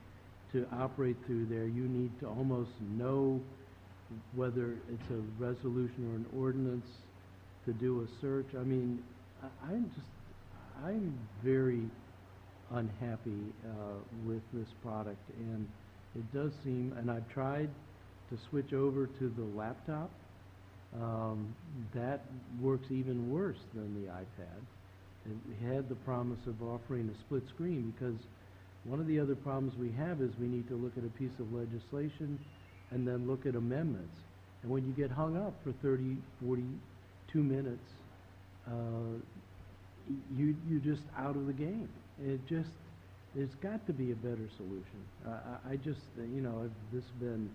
Speaker 6: to operate through there. You need to almost know whether it's a resolution or an ordinance to do a search. I mean, I'm very unhappy with this product, and it does seem, and I've tried to switch over to the laptop. That works even worse than the iPad. It had the promise of offering a split screen, because one of the other problems we have is we need to look at a piece of legislation and then look at amendments. And when you get hung up for 30, 42 minutes, you're just out of the game. There's got to be a better solution. This has been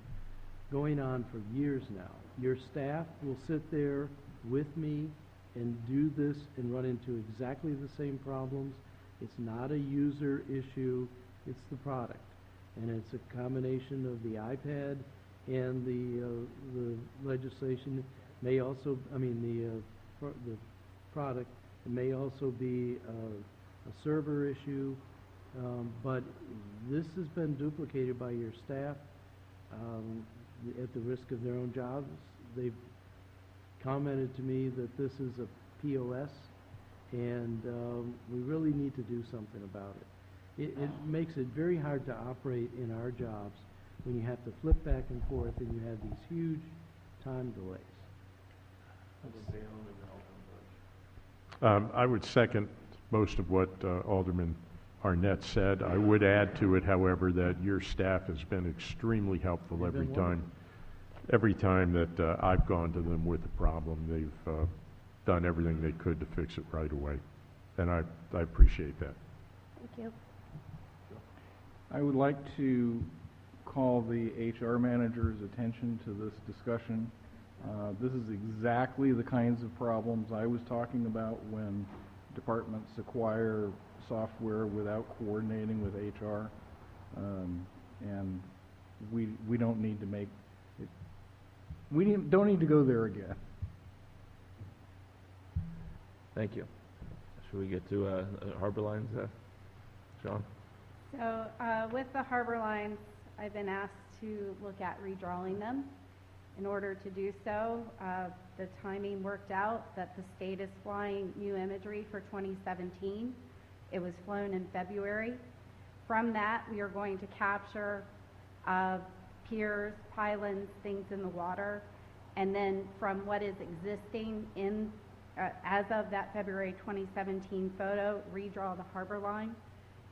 Speaker 6: going on for years now. Your staff will sit there with me and do this and run into exactly the same problems. It's not a user issue, it's the product. And it's a combination of the iPad and the legislation. May also, the product. It may also be a server issue, but this has been duplicated by your staff at the risk of their own jobs. They've commented to me that this is a POS, and we really need to do something about it. It makes it very hard to operate in our jobs when you have to flip back and forth and you have these huge time delays.
Speaker 5: I would second most of what Alderman Arnett said. I would add to it, however, that your staff has been extremely helpful
Speaker 6: You've
Speaker 5: every
Speaker 6: been
Speaker 5: time. Every time that I've gone to them with a problem, they've done everything they could to fix it right away. And I appreciate that.
Speaker 16: Thank you.
Speaker 13: I would like to call the HR manager's attention to this discussion. This is exactly the kinds of problems I was talking about when departments acquire software without coordinating with HR. And we don't need to make it, don't need to go there again.
Speaker 1: Thank you. Should we get to Harbor Lines, Sean?
Speaker 17: So with the harbor lines, I've been asked to look at redrawing them. In order to do so, the timing worked out that the state is flying new imagery for 2017. It was flown in February. From that, we are going to capture piers, pylons, things in the water, and then from what is existing in as of that February 2017 photo, redraw the harbor line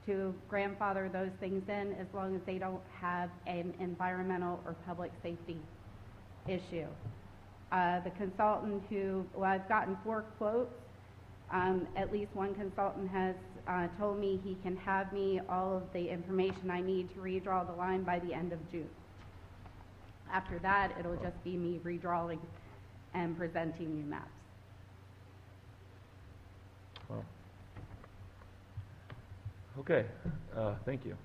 Speaker 17: to grandfather those things in as long as they don't have an environmental or public safety issue. The consultant who, well, I've gotten 4 quotes. At least one consultant has told me he can have me all of the information I need to redraw the line by the end of June. After that, it'll just be me redrawing and presenting new maps.
Speaker 1: Wow. Okay, thank you.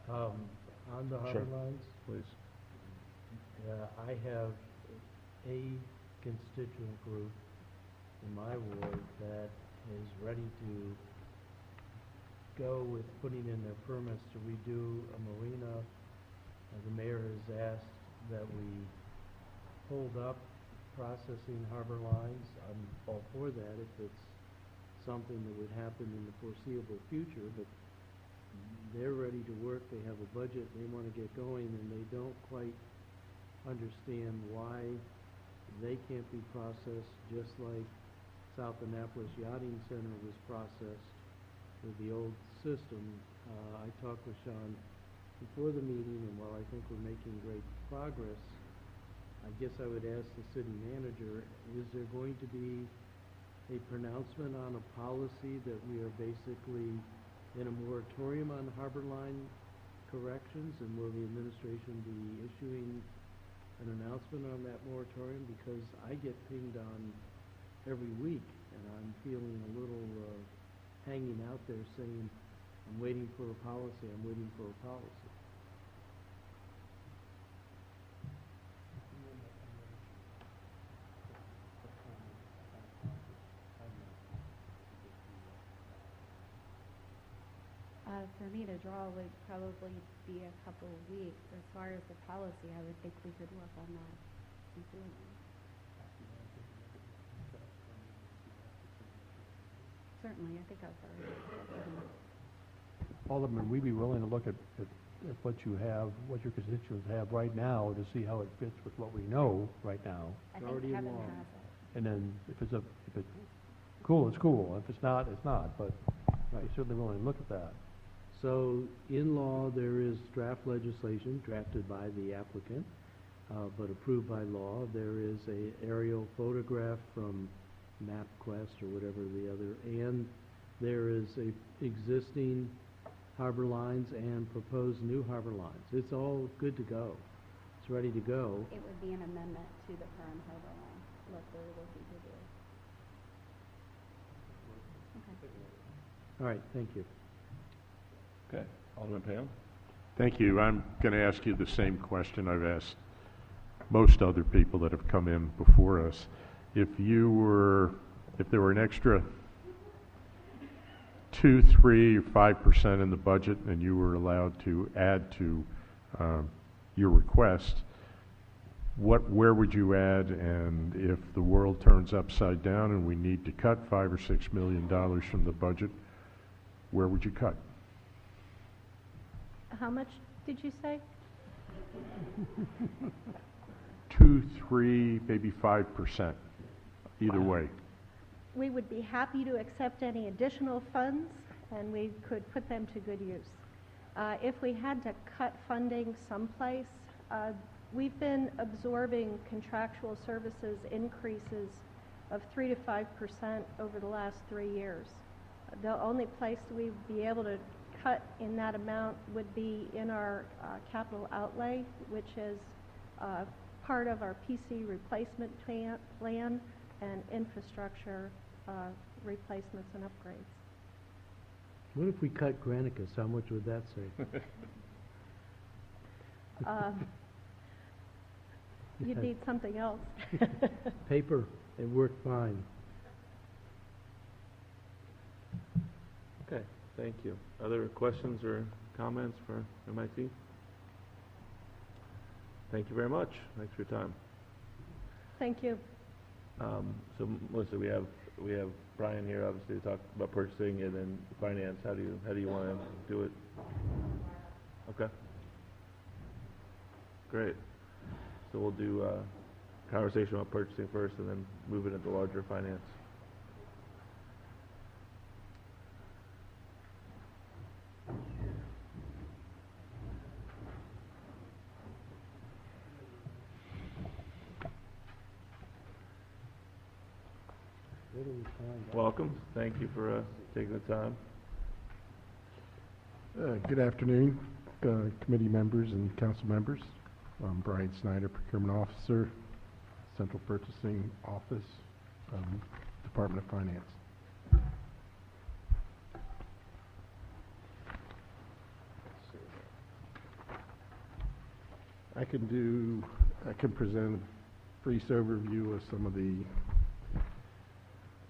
Speaker 6: On the harbor
Speaker 1: Sure.
Speaker 6: lines,
Speaker 1: Please.
Speaker 6: I have a constituent group in my ward that is ready to go with putting in their permits to redo a marina. The mayor has asked that we hold up processing harbor lines. I'm all for that if it's something that would happen in the foreseeable future, but they're ready to work, they have a budget, they want to get going, and they don't quite understand why they can't be processed just like South Annapolis Yachting Center was processed with the old system. I talked with Sean before the meeting, and while I think we're making great progress, I guess I would ask the city manager, is there going to be a pronouncement on a policy that we are basically in a moratorium on harbor line corrections, and will the administration be issuing an announcement on that moratorium? Because I get pinged on every week, and I'm feeling a little hanging out there saying, I'm waiting for a policy, I'm waiting for a policy.
Speaker 17: For me to draw would probably be a couple of weeks. As far as the policy, I would think we could work on that completely. Certainly, I think I've already.
Speaker 2: Alderman, we'd be willing to look at what you have, what your constituents have right now to see how it fits with what we know right now.
Speaker 17: I think Kevin has it.
Speaker 2: And then if it's cool, it's cool. If it's not, it's not. But we're certainly willing to look at that.
Speaker 6: So, in law, there is draft legislation drafted by the applicant, but approved by law. There is a aerial photograph from MapQuest or whatever the other, and there is a existing harbor lines and proposed new harbor lines. It's all good to go. It's ready to go.
Speaker 17: It would be an amendment to the current harbor line, what they're looking to do. Okay.
Speaker 6: All right, thank you.
Speaker 1: Okay, Alderman Pam?
Speaker 5: Thank you. I'm going to ask you the same question I've asked most other people that have come in before us. If there were an extra 2, 3, or 5% in the budget and you were allowed to add to your request, where would you add, and if the world turns upside down and we need to cut $5 or $6 million from the budget, where would you cut?
Speaker 16: How much did you say?
Speaker 5: 2, 3, maybe 5%, either way.
Speaker 16: We would be happy to accept any additional funds, and we could put them to good use. If we had to cut funding someplace, we've been absorbing contractual services increases of 3 to 5% over the last 3 years. The only place we'd be able to cut in that amount would be in our capital outlay, which is part of our PC replacement plan and infrastructure replacements and upgrades.
Speaker 6: What if we cut Granicus? How much would that save?
Speaker 16: You'd need something else.
Speaker 6: Paper, it worked fine.
Speaker 1: Okay, thank you. Other questions or comments for MIT? Thank you very much. Thanks for your time.
Speaker 16: Thank you.
Speaker 1: So Melissa, we have Brian here obviously to talk about purchasing and then finance. How do you want to do it? Okay. Great. So we'll do conversation about purchasing first and then move it into larger finance. Welcome. Thank you for taking the time.
Speaker 18: Good afternoon, committee members and council members. I'm Brian Snyder, Procurement Officer, Central Purchasing Office, Department of Finance. I can present a brief overview of some of the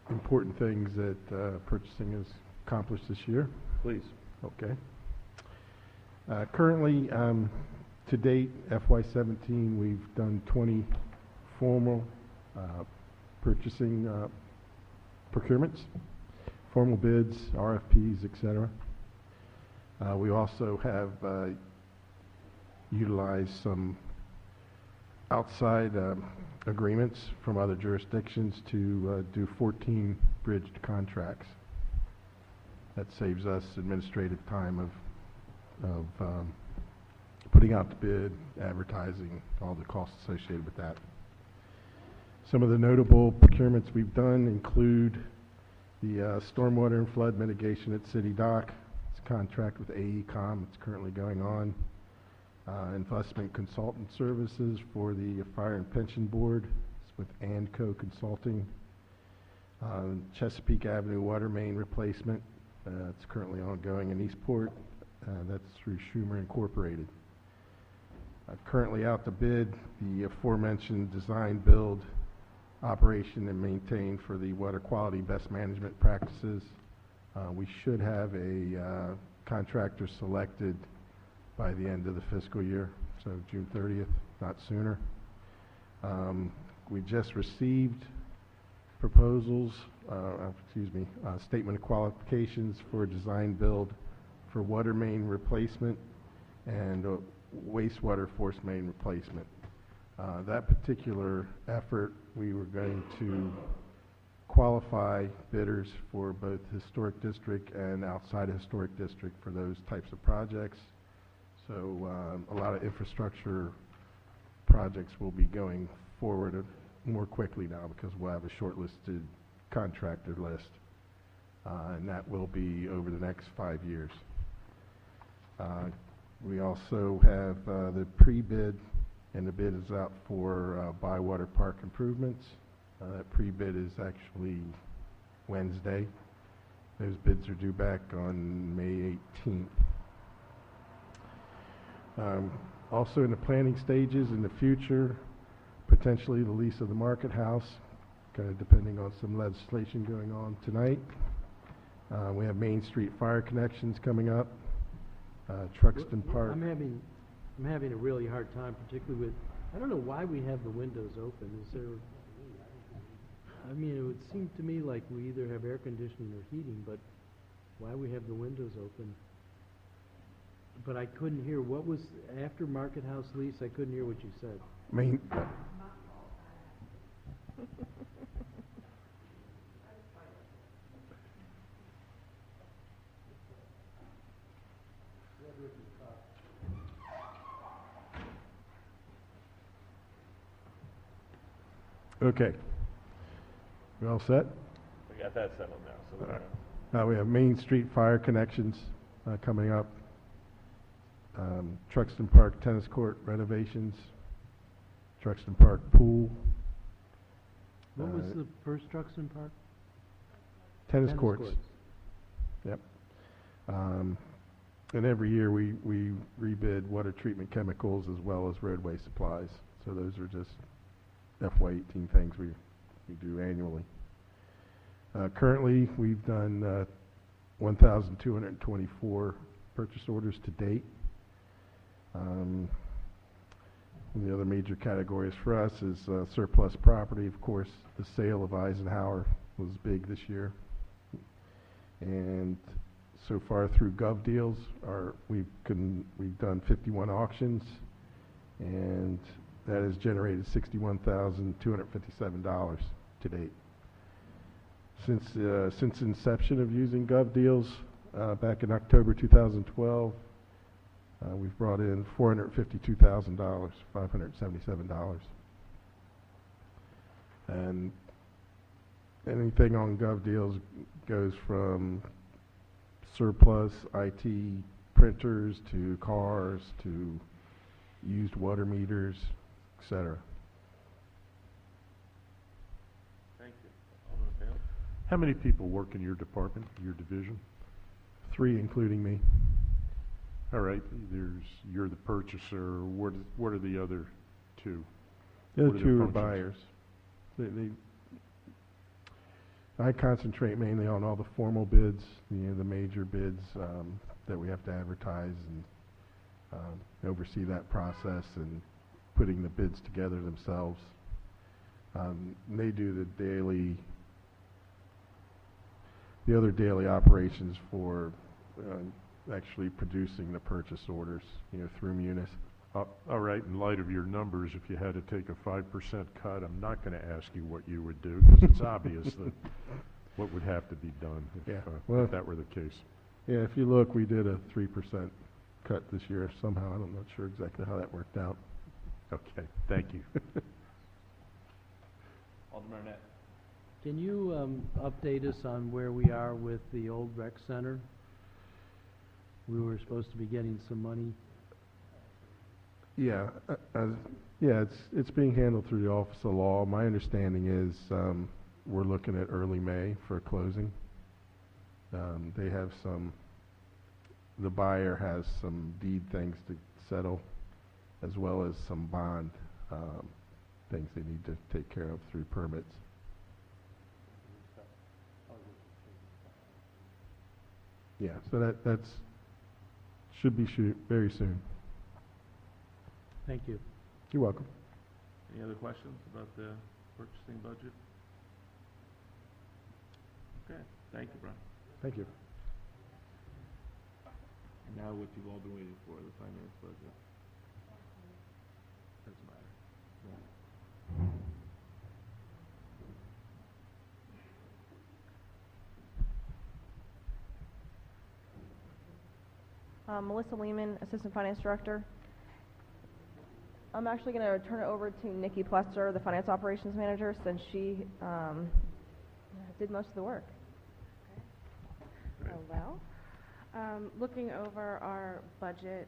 Speaker 18: important things that purchasing has accomplished this year.
Speaker 1: Please.
Speaker 18: Okay. Currently, to date, FY17, we've done 20 formal purchasing procurements, formal bids, RFPs, etc. We also have utilized some outside agreements from other jurisdictions to do 14 bridged contracts. That saves us administrative time of putting out the bid, advertising, all the costs associated with that. Some of the notable procurements we've done include the stormwater and flood mitigation at City Dock. It's a contract with AECom. It's currently going on. Investment consultant services for the Fire and Pension Board. It's with ANCO Consulting. Chesapeake Avenue water main replacement. It's currently ongoing in Eastport. That's through Schumer Incorporated. Currently out to bid, the aforementioned design, build, operation, and maintain for the water quality best management practices. We should have a contractor selected by the end of the fiscal year, so June 30th, not sooner. We just received proposals, statement of qualifications for design build for water main replacement and wastewater force main replacement. That particular effort, we were going to qualify bidders for both historic district and outside of historic district for those types of projects. So a lot of infrastructure projects will be going forward more quickly now because we'll have a shortlisted contractor list, and that will be over the next 5 years. We also have the pre-bid, and the bid is out for Bywater Park improvements. That pre-bid is actually Wednesday. Those bids are due back on May 18th. Also in the planning stages in the future, potentially the lease of the Market House, kind of depending on some legislation going on tonight. We have Main Street fire connections coming up. Truxton Park.
Speaker 6: I'm having a really hard time, particularly with I don't know why we have the windows open. Is there, I mean, it would seem to me like we either have air conditioning or heating, but why we have the windows open? But I couldn't hear, what was, after Market House lease, I couldn't hear what you said.
Speaker 18: Main, okay. We all set?
Speaker 1: We got that settled now, so we're,
Speaker 18: Now we have Main Street fire connections coming up. Truxton Park tennis court renovations. Truxton Park pool.
Speaker 6: What was
Speaker 18: Uh,
Speaker 6: the first Truxton Park?
Speaker 18: Tennis courts. Yep. And every year we rebid water treatment chemicals as well as roadway supplies. So those are just FY18 things we do annually. Currently, we've done 1,224 purchase orders to date. And the other major categories for us is surplus property. Of course, the sale of Eisenhower was big this year. And so far through Gov Deals, we've done 51 auctions, and that has generated $61,257 to date. Since inception of using Gov Deals back in October 2012, we've brought in $452,000, $577. And anything on Gov Deals goes from surplus IT printers to cars to used water meters, etc.
Speaker 1: thank you. Alderman Fail?
Speaker 5: How many people work in your department, your division?
Speaker 18: 3, including me.
Speaker 5: All right, you're the purchaser. What are the other 2?
Speaker 18: The
Speaker 5: What
Speaker 18: other
Speaker 5: are
Speaker 18: 2
Speaker 5: their
Speaker 18: are
Speaker 5: functions?
Speaker 18: buyers. I concentrate mainly on all the formal bids, the major bids that we have to advertise and oversee that process and putting the bids together themselves. They do the other daily operations for actually producing the purchase orders, through Munis.
Speaker 5: All right, in light of your numbers, if you had to take a 5% cut, I'm not going to ask you what you would do, because it's obvious that what would have to be done if that were the case.
Speaker 18: Yeah, if you look, we did a 3% cut this year somehow. I'm not sure exactly how that worked out.
Speaker 5: Okay, thank you.
Speaker 1: Alderman Arnett?
Speaker 6: Can you update us on where we are with the old rec center? We were supposed to be getting some money.
Speaker 18: Yeah, it's being handled through the Office of Law. My understanding is we're looking at early May for a closing. They have the buyer has some deed things to settle, as well as some bond things they need to take care of through permits. Yeah, so that's should be very soon.
Speaker 6: Thank you.
Speaker 18: You're welcome.
Speaker 1: Any other questions about the purchasing budget? Okay, thank you, Brian.
Speaker 18: Thank you.
Speaker 1: Now what you've all been waiting for, the finance budget. Doesn't matter.
Speaker 9: Melissa Lehman, Assistant Finance Director. I'm actually going to turn it over to Nikki Plester, the Finance Operations Manager, since she did most of the work.
Speaker 7: Well, looking over our budget,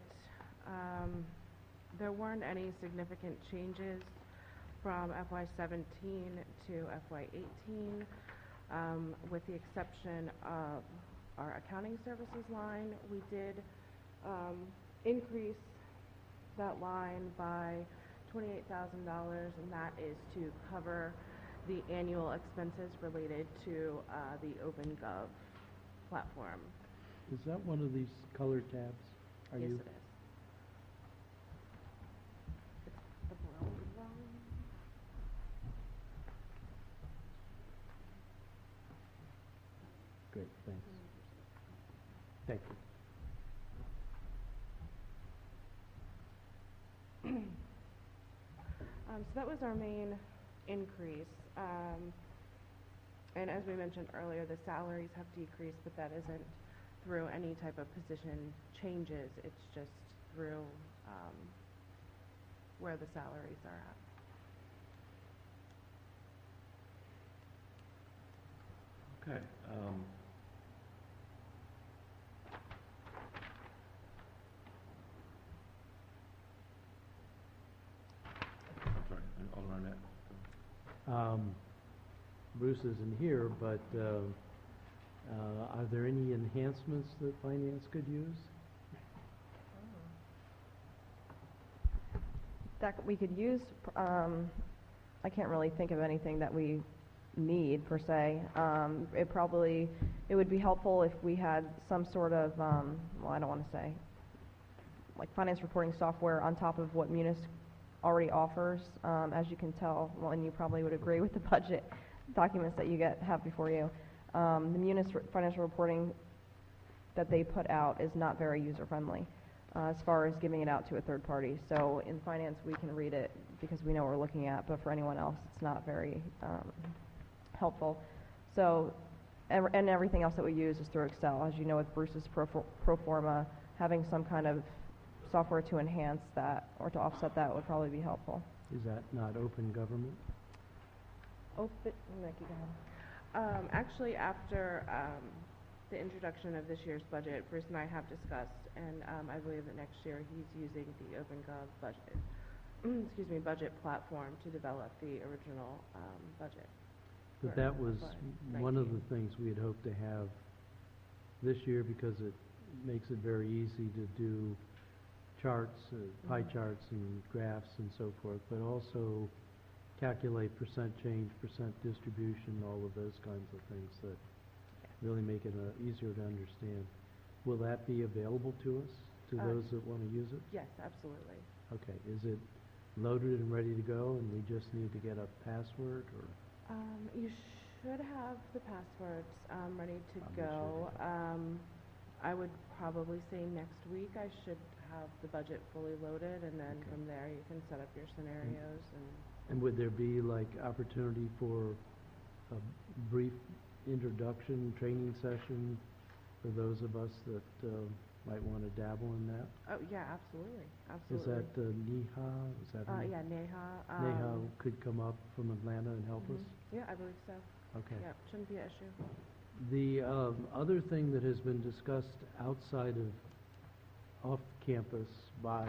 Speaker 7: there weren't any significant changes from FY17 to FY18, with the exception of our accounting services line. We did increase that line by $28,000, and that is to cover the annual expenses related to the OpenGov platform.
Speaker 6: Is that one of these colored tabs?
Speaker 7: Yes, it is. It's the brown
Speaker 6: Great, thanks. Thank you.
Speaker 7: So that was our main increase. And as we mentioned earlier, the salaries have decreased, but that isn't through any type of position changes. It's just through where the salaries are at.
Speaker 1: Okay. I'm sorry, Alderman Arnett.
Speaker 6: Bruce isn't here, but are there any enhancements that finance could use?
Speaker 9: That we could use, I can't really think of anything that we need per se. It would be helpful if we had some sort of, well, I don't want to say, like finance reporting software on top of what Munis already offers. As you can tell, well, and you probably would agree with the budget documents that you have before you. The Munis financial reporting that they put out is not very user-friendly as far as giving it out to a third party. So in finance, we can read it because we know what we're looking at, but for anyone else, it's not very helpful. So, and everything else that we use is through Excel. As you know, with Bruce's pro forma, having some kind of software to enhance that or to offset that would probably be helpful.
Speaker 6: Is that not open government?
Speaker 7: Nikki, go ahead. Actually, after the introduction of this year's budget, Bruce and I have discussed, and I believe that next year he's using the OpenGov budget, budget platform to develop the original budget.
Speaker 6: But that was one of the things we had hoped to have this year because it makes it very easy to do charts, pie charts and graphs and so forth, but also calculate percent change, percent distribution, all of those kinds of things that really make it easier to understand. Will that be available to us, to those that want to use it?
Speaker 7: Yes, absolutely.
Speaker 6: Okay, is it loaded and ready to go and we just need to get a password or?
Speaker 7: You should have the passwords ready to go. I would probably say next week I should have the budget fully loaded, and then from there you can set up your scenarios.
Speaker 6: And would there be like opportunity for a brief introduction, training session for those of us that might want to dabble in that?
Speaker 7: Oh, yeah, absolutely,
Speaker 6: Is
Speaker 7: absolutely.
Speaker 6: that Neha? Is that
Speaker 7: Yeah, Neha.
Speaker 6: Neha could come up from Atlanta and help us?
Speaker 7: Yeah, I believe so.
Speaker 6: Okay.
Speaker 7: Yeah, shouldn't be an issue.
Speaker 6: The other thing that has been discussed outside of off-campus by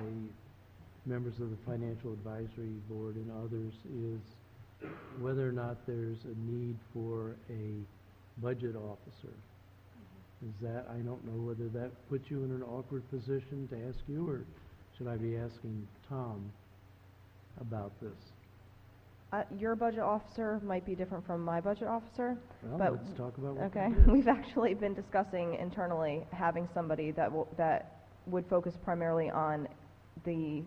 Speaker 6: members of the Financial Advisory Board and others is whether or not there's a need for a budget officer. Is that, I don't know whether that puts you in an awkward position to ask you, or should I be asking Tom about this?
Speaker 9: Your budget officer might be different from my budget officer.
Speaker 6: Well,
Speaker 9: but
Speaker 6: let's talk about what
Speaker 9: okay.
Speaker 6: that is.
Speaker 9: We've actually been discussing internally having somebody that would focus primarily on the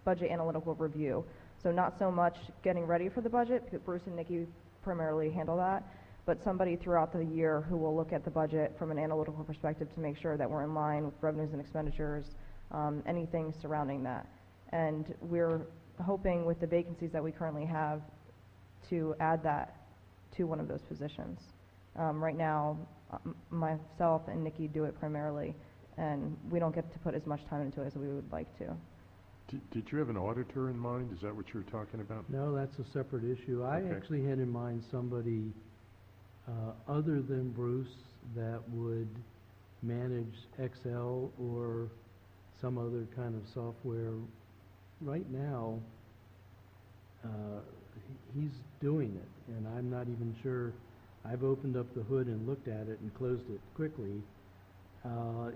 Speaker 9: budget analytical review. So not so much getting ready for the budget, because Bruce and Nikki primarily handle that, but somebody throughout the year who will look at the budget from an analytical perspective to make sure that we're in line with revenues and expenditures, anything surrounding that. And we're hoping with the vacancies that we currently have to add that to one of those positions. Right now, myself and Nikki do it primarily, and we don't get to put as much time into it as we would like to.
Speaker 5: Did you have an auditor in mind? Is that what you were talking about?
Speaker 6: No, that's a separate issue. I
Speaker 5: Okay.
Speaker 6: actually had in mind somebody other than Bruce that would manage Excel or some other kind of software. Right now, he's doing it, and I'm not even sure. I've opened up the hood and looked at it and closed it quickly.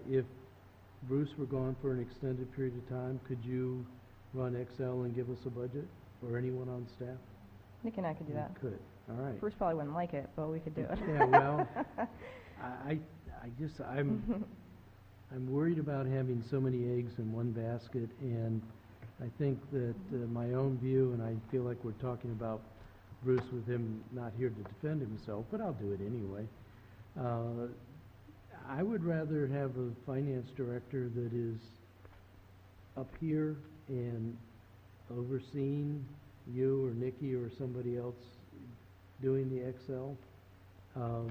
Speaker 6: If Bruce were gone for an extended period of time, could you run Excel and give us a budget, or anyone on staff?
Speaker 9: Nick and I could do that.
Speaker 6: You could, all right.
Speaker 9: Bruce probably wouldn't like it, but we could do it.
Speaker 6: Yeah, well, I'm worried about having so many eggs in one basket, and I think that my own view, and I feel like we're talking about Bruce with him not here to defend himself, but I'll do it anyway. I would rather have a finance director that is up here and overseeing you or Nikki or somebody else doing the Excel,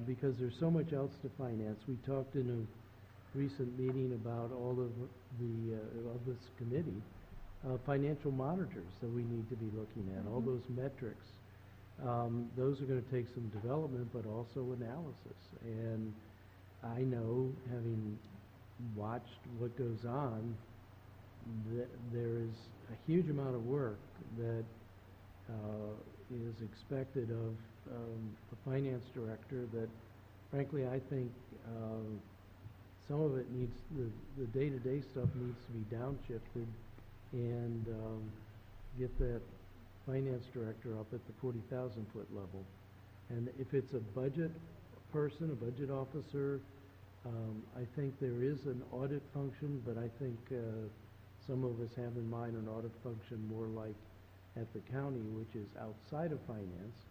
Speaker 6: because there's so much else to finance. We talked in a recent meeting about all of of this committee, financial monitors that we need to be looking at, all those metrics. Those are going to take some development, but also analysis. And I know, having watched what goes on, that there is a huge amount of work that is expected of the finance director that, frankly, I think some of it needs, the day-to-day stuff needs to be downshifted and get that finance director up at the 40,000-foot level. And if it's a budget person, a budget officer, I think there is an audit function, but I think some of us have in mind an audit function more like at the county, which is outside of finance.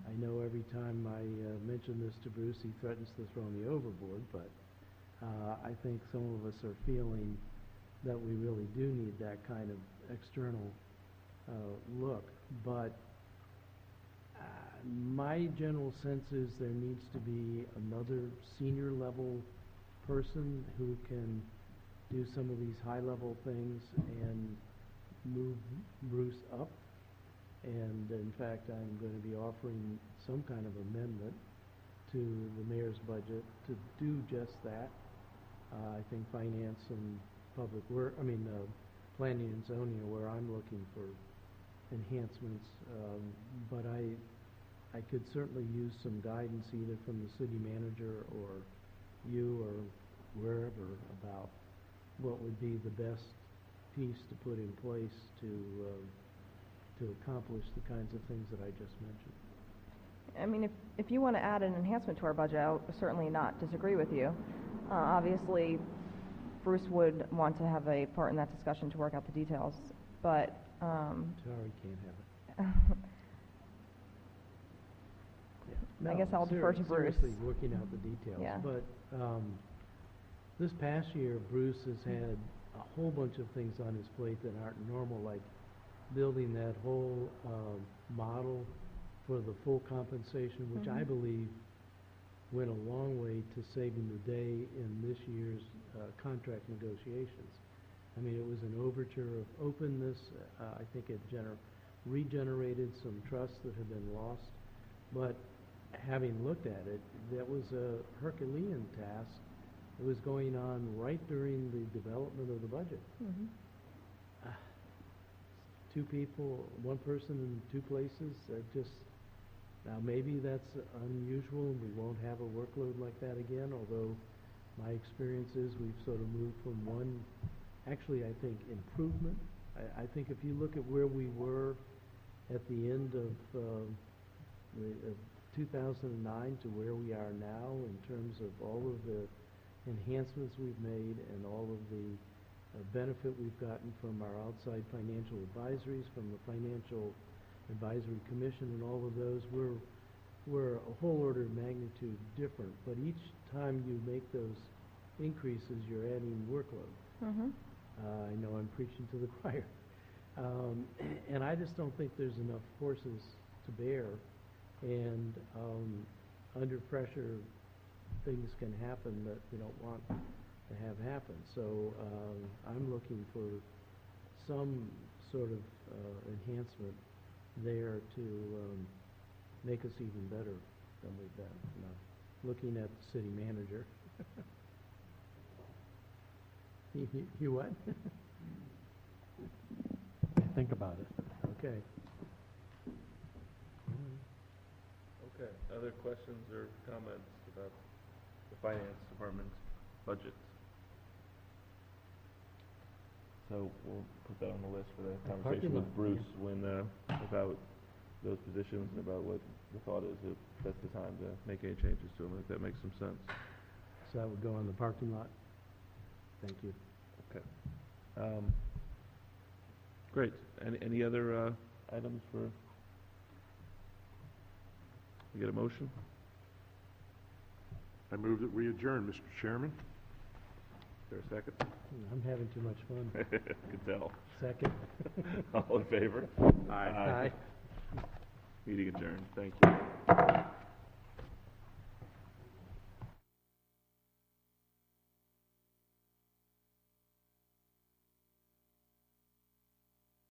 Speaker 6: I know every time I mention this to Bruce, he threatens to throw me overboard, but I think some of us are feeling that we really do need that kind of external look. But my general sense is there needs to be another senior level person who can do some of these high level things and move Bruce up. And in fact, I'm going to be offering some kind of amendment to the mayor's budget to do just that. I think finance and public work, planning and zoning are where I'm looking for enhancements. But I could certainly use some guidance either from the city manager or you or wherever about what would be the best piece to put in place to accomplish the kinds of things that I just mentioned.
Speaker 9: I mean, if you want to add an enhancement to our budget, I'll certainly not disagree with you. Obviously, Bruce would want to have a part in that discussion to work out the details, but...
Speaker 6: Sorry, can't have it.
Speaker 9: I guess I'll defer to Bruce.
Speaker 6: Seriously, working out the details.
Speaker 9: Yeah.
Speaker 6: But this past year, Bruce has had a whole bunch of things on his plate that aren't normal, like building that whole model for the full compensation, which I believe went a long way to saving the day in this year's contract negotiations. I mean, it was an overture of openness. I think it regenerated some trust that had been lost. But having looked at it, that was a Herculean task. It was going on right during the development of the budget. Two people, one person in two places, now maybe that's unusual and we won't have a workload like that again, although my experience is we've sort of moved from one, actually I think improvement. I think if you look at where we were at the end of 2009 to where we are now in terms of all of the enhancements we've made and all of the benefit we've gotten from our outside financial advisories, from the Financial Advisory Commission and all of those, we're a whole order of magnitude different. But each time you make those increases, you're adding workload. I know I'm preaching to the choir. And I just don't think there's enough forces to bear. And under pressure, things can happen that we don't want to have happen. So I'm looking for some sort of enhancement there to make us even better than we've been. Looking at the city manager. You what? Think about it. Okay.
Speaker 1: Okay, other questions or comments about the finance department's budget? So we'll put that on the list for the conversation with Bruce when, about those positions and about what the thought is, if that's the time to make any changes to them, if that makes some sense.
Speaker 6: So that would go on the parking lot? Thank you.
Speaker 1: Okay. Great. Any other items for, we get a motion?
Speaker 5: I move that we adjourn, Mr. Chairman.
Speaker 1: Is there a second?
Speaker 6: I'm having too much fun.
Speaker 1: Could tell.
Speaker 6: Second.
Speaker 1: All in favor?
Speaker 5: Aye.
Speaker 1: Meeting adjourned. Thank you.